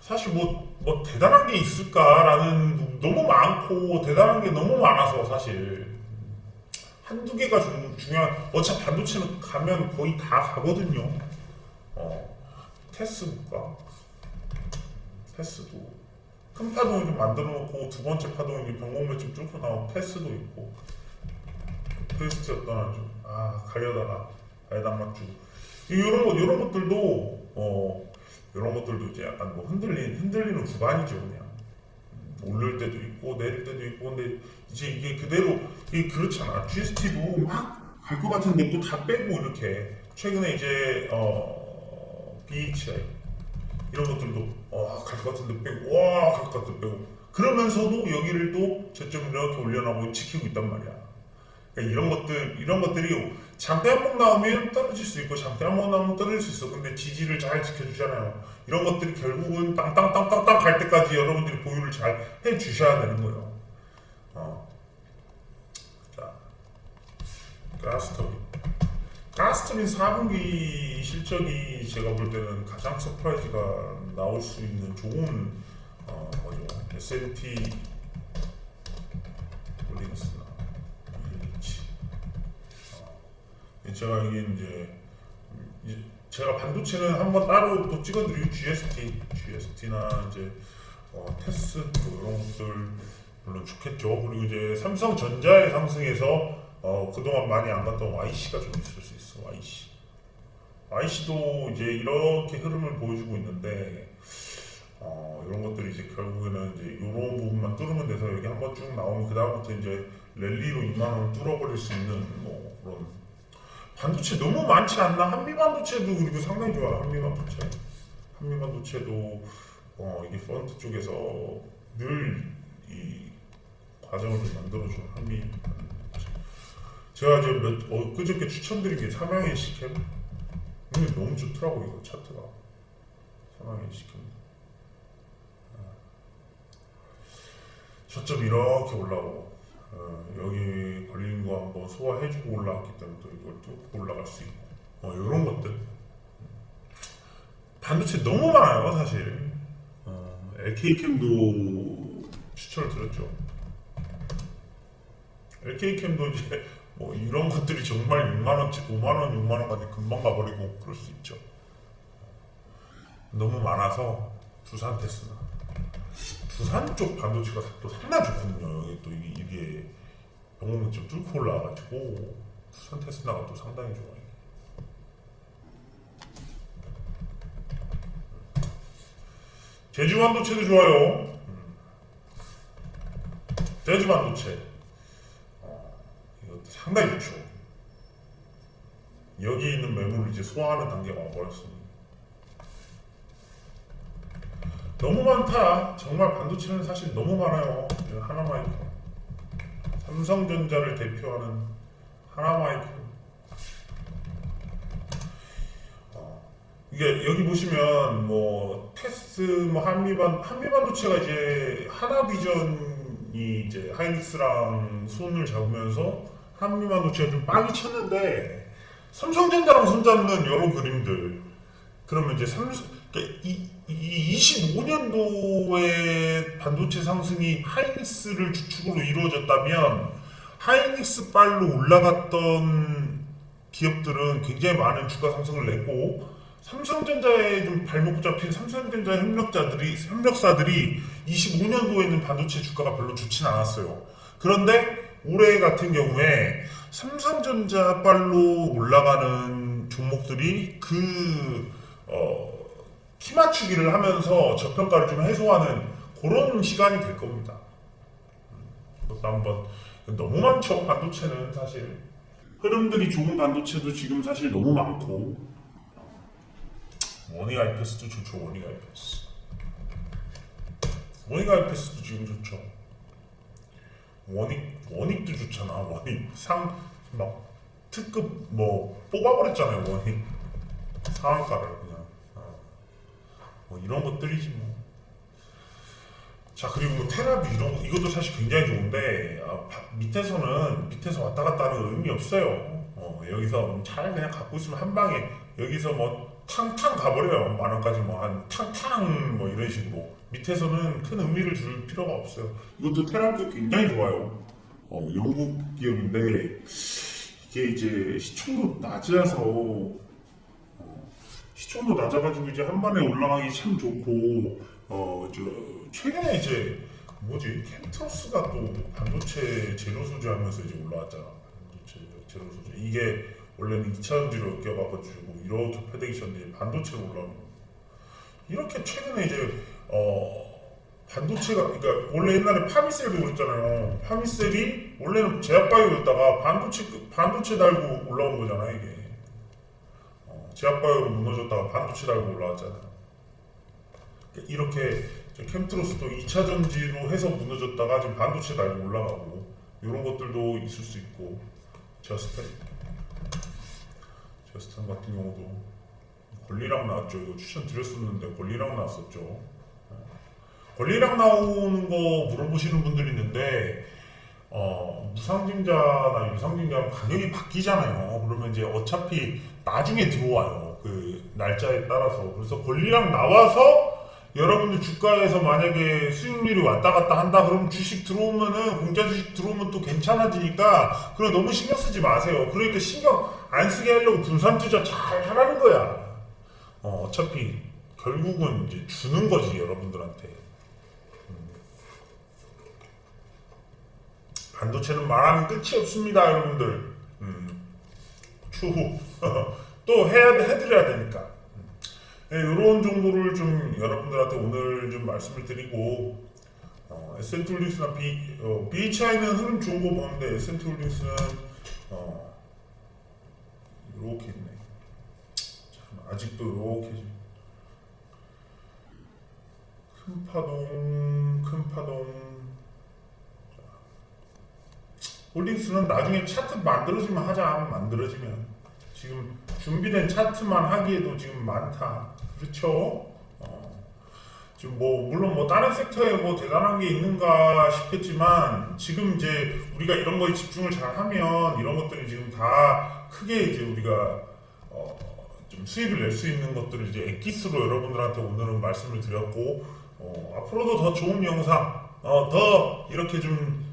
사실 뭐 대단한 게 있을까라는, 너무 많고 대단한 게 너무 많아서 사실 한두 개가 중요한. 어차피 반도체는 가면 거의 다 가거든요. 테스도 큰 파동을 좀 만들어 놓고 두 번째 파동이 변곡매 좀 뚫고 나온 테스도 있고, 프리스트였던 아주 가려다가 아예단 맞추 이런 것들도 이제 약간 뭐 흔들리는 구간이죠. 그냥 오를 때도 있고 내릴 때도 있고. 근데 이제 이게 그대로 그렇잖아. GST도 막 갈 것 같은데 또 다 빼고 이렇게 최근에 이제 BHI 이런 것들도 갈 것 같은데 빼고 갈 것 같은데 빼고 그러면서도 여기를 또 저점을 이렇게 올려놓고 지키고 있단 말이야. 그러니까 이런 것들이 장대 한번 나오면 떨어질 수 있고 장대 한번 나오면 떨어질 수 있어. 근데 지지를 잘 지켜주잖아요. 이런 것들이 결국은 땅땅땅땅땅 갈 때까지 여러분들이 보유를 잘 해주셔야 되는 거예요. 자, 가스터빈 4분기 실적이 제가 볼 때는 가장 서프라이즈가 나올 수 있는 좋은 뭐죠? S&P 홀딩스나 제가 이게 이제 제가 반도체는 한번 따로 또 찍어드리고 GST나 이제 테스 이런 것들 물론 좋겠죠. 그리고 이제 삼성전자의 상승에서 그동안 많이 안 갔던 YC가 좀 있을 수 있어. YC도 이제 이렇게 흐름을 보여주고 있는데 이런 것들이 이제 결국에는 이제 이런 부분만 뚫으면 돼서 여기 한번 쭉 나오면 그 다음부터 이제 랠리로 2만 원 뚫어버릴 수 있는 뭐 그런 반도체 너무 많지 않나? 한미반도체도 그리고 상당히 좋아. 한미반도체도 이게 펀드 쪽에서 늘 이 과정을 좀 만들어준 한미반도체. 제가 이제 그저께 추천드린 게 삼양의 시캠. 이게 너무 좋더라고 이거 차트가. 삼양의 시캠. 저점 이렇게 올라오고. 여기 걸린 거 한번 소화해주고 올라왔기 때문에 또 이걸 뚫고 올라갈 수 있고 이런 것들 반도체 너무 많아요 사실. LK캠도 추천을 드렸죠. LK캠도 이제 뭐 이런 것들이 정말 6만원치 5만원 6만원까지 금방 가버리고 그럴 수 있죠. 너무 많아서 두산테스나 두산 쪽 반도체가 또 상당히 좋거든요. 여기 또 이게 영웅이 좀 뚫고 올라와가지고 두산 테스나가 또 상당히 좋아요. 제주 반도체도 좋아요. 제주 반도체 이것도 상당히 좋죠. 여기 있는 매물을 이제 소화하는 단계가 와버렸습니다. 너무 많다. 정말 반도체는 사실 너무 많아요. 하나마이크 삼성전자를 대표하는 하나마이크 이게 여기 보시면 뭐 테스 뭐 한미반도체가 이제 하나비전이 이제 하이닉스랑 손을 잡으면서 한미반도체가 좀 빵이 쳤는데 삼성전자랑 손잡는 이런 그림들 그러면 이제 이 25년도에 반도체 상승이 하이닉스를 주축으로 이루어졌다면 하이닉스 빨로 올라갔던 기업들은 굉장히 많은 주가 상승을 냈고 삼성전자에 좀 발목 잡힌 삼성전자 협력사들이 25년도에는 반도체 주가가 별로 좋진 않았어요. 그런데 올해 같은 경우에 삼성전자 빨로 올라가는 종목들이 키 맞추기를 하면서 저평가를 좀 해소하는 그런 시간이 될 겁니다. 그것도 한번 너무 많죠. 반도체는 사실 흐름들이 좋은 반도체도 지금 사실 너무 많고 원익 IPS도 좋죠. 원익 IPS도 지금 좋죠. 원익도 좋잖아. 원익 막 특급 뭐 뽑아버렸잖아요. 원익 상한가를 그냥 뭐 이런 것들이지 뭐. 자 그리고 뭐 테라비 이것도 사실 굉장히 좋은데 밑에서 왔다 갔다 하는 의미 없어요. 여기서 잘 그냥 갖고 있으면 한 방에 여기서 뭐 탕탕 가버려요. 만원까지 뭐 한 탕탕 뭐 이런 식으로 밑에서는 큰 의미를 줄 필요가 없어요. 이것도 테라비도 굉장히 좋아요. 영국 기업인데 이게 이제 시총도 낮아가지고 이제 한 번에 올라가기 참 좋고 최근에 이제 캠트러스가 또 반도체 재료 소재 하면서 이제 올라왔잖아. 반도체 재료 소재 이게 원래는 2차전지로 엮여가지고 이렇게 패대기셨는데 반도체로 올라오는 거. 이렇게 최근에 이제 반도체가 그러니까 원래 옛날에 파미셀도 그랬잖아요. 파미셀이 원래는 제약바이오였다가 반도체 달고 올라온 거잖아요 이게. 제약바이오로 무너졌다가 반도체 달고 올라왔잖아요. 이렇게 캠트로스도 2차 전지로 해서 무너졌다가 지금 반도체 달고 올라가고 이런 것들도 있을 수 있고 저스텐 같은 경우도 권리락 나왔죠. 이거 추천드렸었는데 권리락 나왔었죠. 권리락 나오는 거 물어보시는 분들이 있는데 무상증자나 유상증자는 가격이 바뀌잖아요. 그러면 이제 어차피 나중에 들어와요. 그 날짜에 따라서. 그래서 권리락 나와서 여러분들 주가에서 만약에 수익률이 왔다 갔다 한다 그러면 주식 들어오면은 공짜 주식 들어오면 또 괜찮아지니까 그래 너무 신경 쓰지 마세요. 그러니까 신경 안 쓰게 하려고 분산 투자 잘 하라는 거야. 어차피 결국은 이제 주는 거지 여러분들한테. 반도체는 말하면 끝이 없습니다 여러분들. 추후 또 해드려야 되니까. 네, 이런 정도를 좀 여러분들한테 오늘 좀 말씀을 드리고 S&T홀딩스나 BHI는 흐름 좋은 거 보는데 S&T홀딩스는 이렇게 있네. 참 아직도 이렇게 큰 파동 홀딩스는 나중에 차트 만들어지면 하자. 만들어지면 지금 준비된 차트만 하기에도 지금 많다. 그렇죠? 지금 물론 다른 섹터에 대단한 게 있는가 싶겠지만 지금 이제 우리가 이런 거에 집중을 잘 하면 이런 것들이 지금 다 크게 이제 우리가 좀 수익을 낼 수 있는 것들을 이제 엑기스로 여러분들한테 오늘은 말씀을 드렸고 앞으로도 더 좋은 영상 더 이렇게 좀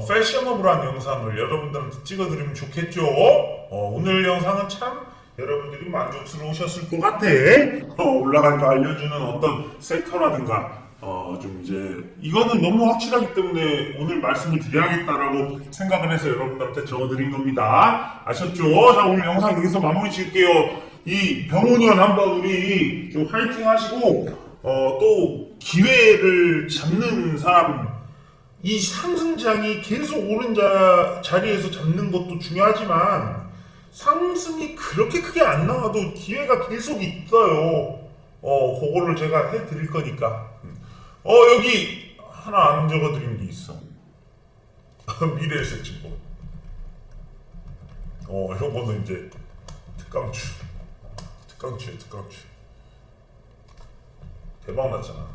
패셔너블한 영상을 여러분들한테 찍어드리면 좋겠죠. 오늘 영상은 참 여러분들이 만족스러우셨을 것 같아. 올라간 거 알려주는 어떤 섹터라든가 좀 이제 이거는 너무 확실하기 때문에 오늘 말씀을 드려야겠다라고 생각을 해서 여러분들한테 적어드린 겁니다. 아셨죠? 자, 오늘 영상 여기서 마무리 지을게요. 이 병훈이원 한번 우리 좀 화이팅 하시고 또 기회를 잡는 사람 이 상승장이 계속 오른 자리에서 잡는 것도 중요하지만 상승이 그렇게 크게 안 나와도 기회가 계속 있어요. 그거를 제가 해드릴 거니까. 여기 하나 안 적어드린 게 있어. 미래에셋증권. 이런 거는 이제 특강추. 대박 났잖아.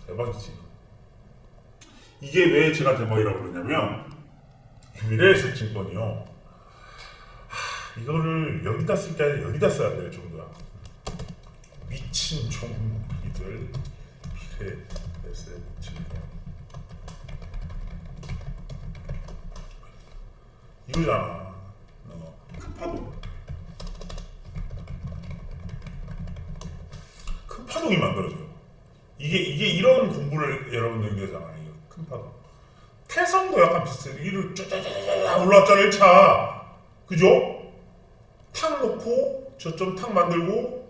대박이지. 이게 왜 제가 대박이라고 그러냐면 미래에셋증권이요. 이거를 여기다 쓸 게 아니라 여기다 써야 돼요. 정도야. 미친 종이들 미래에셋증권 이거잖아. 큰 파동이 만들어져요. 이게 이런 공부를 여러분들 얘기하잖아요. 큰 파동. 태성도 약간 비슷해요. 이를 쫙쫙쫙 올라왔잖아요. 1차. 그죠? 탁 놓고 저점 탁 만들고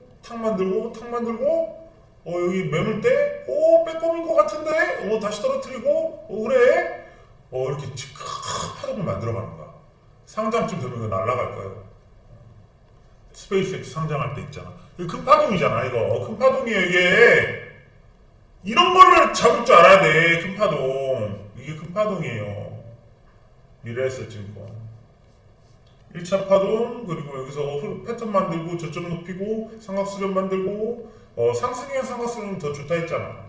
여기 매물대 빼꼼인 것 같은데 다시 떨어뜨리고 그래 이렇게 파동을 만들어가는 거야. 상장쯤 되면 이거 날아갈 거예요. 스페이스X 상장할 때 있잖아. 이거 큰 파동이잖아. 이거 큰 파동이에요. 이게 이런 거를 잡을 줄 알아야 돼. 큰 파동. 이게 큰 파동이에요. 미래에셋증권 1차 파동, 그리고 여기서 패턴 만들고 저점 높이고 삼각수렴 만들고 상승형 삼각수렴은 더 좋다 했잖아.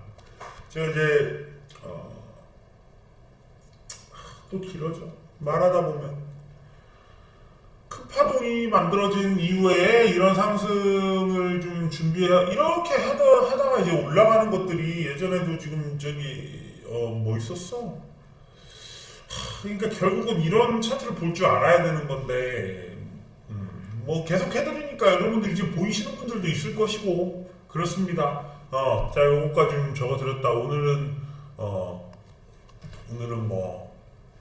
제가 이제 또 길어져. 말하다 보면 큰 파동이 만들어진 이후에 이런 상승을 좀 이렇게 하다가 이제 올라가는 것들이 예전에도 지금 뭐 있었어? 그러니까 결국은 이런 차트를 볼 줄 알아야 되는 건데 계속 해드리니까 여러분들 이제 보이시는 분들도 있을 것이고 그렇습니다. 자, 요거까지 좀 적어드렸다. 오늘은 뭐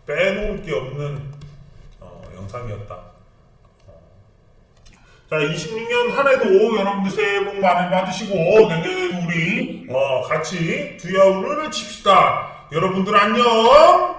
빼놓을 게 없는 영상이었다. 자, 26년 한 해도 여러분들 새해 복 많이 받으시고 내년에도 우리 같이 두야우를 칩시다. 여러분들 안녕.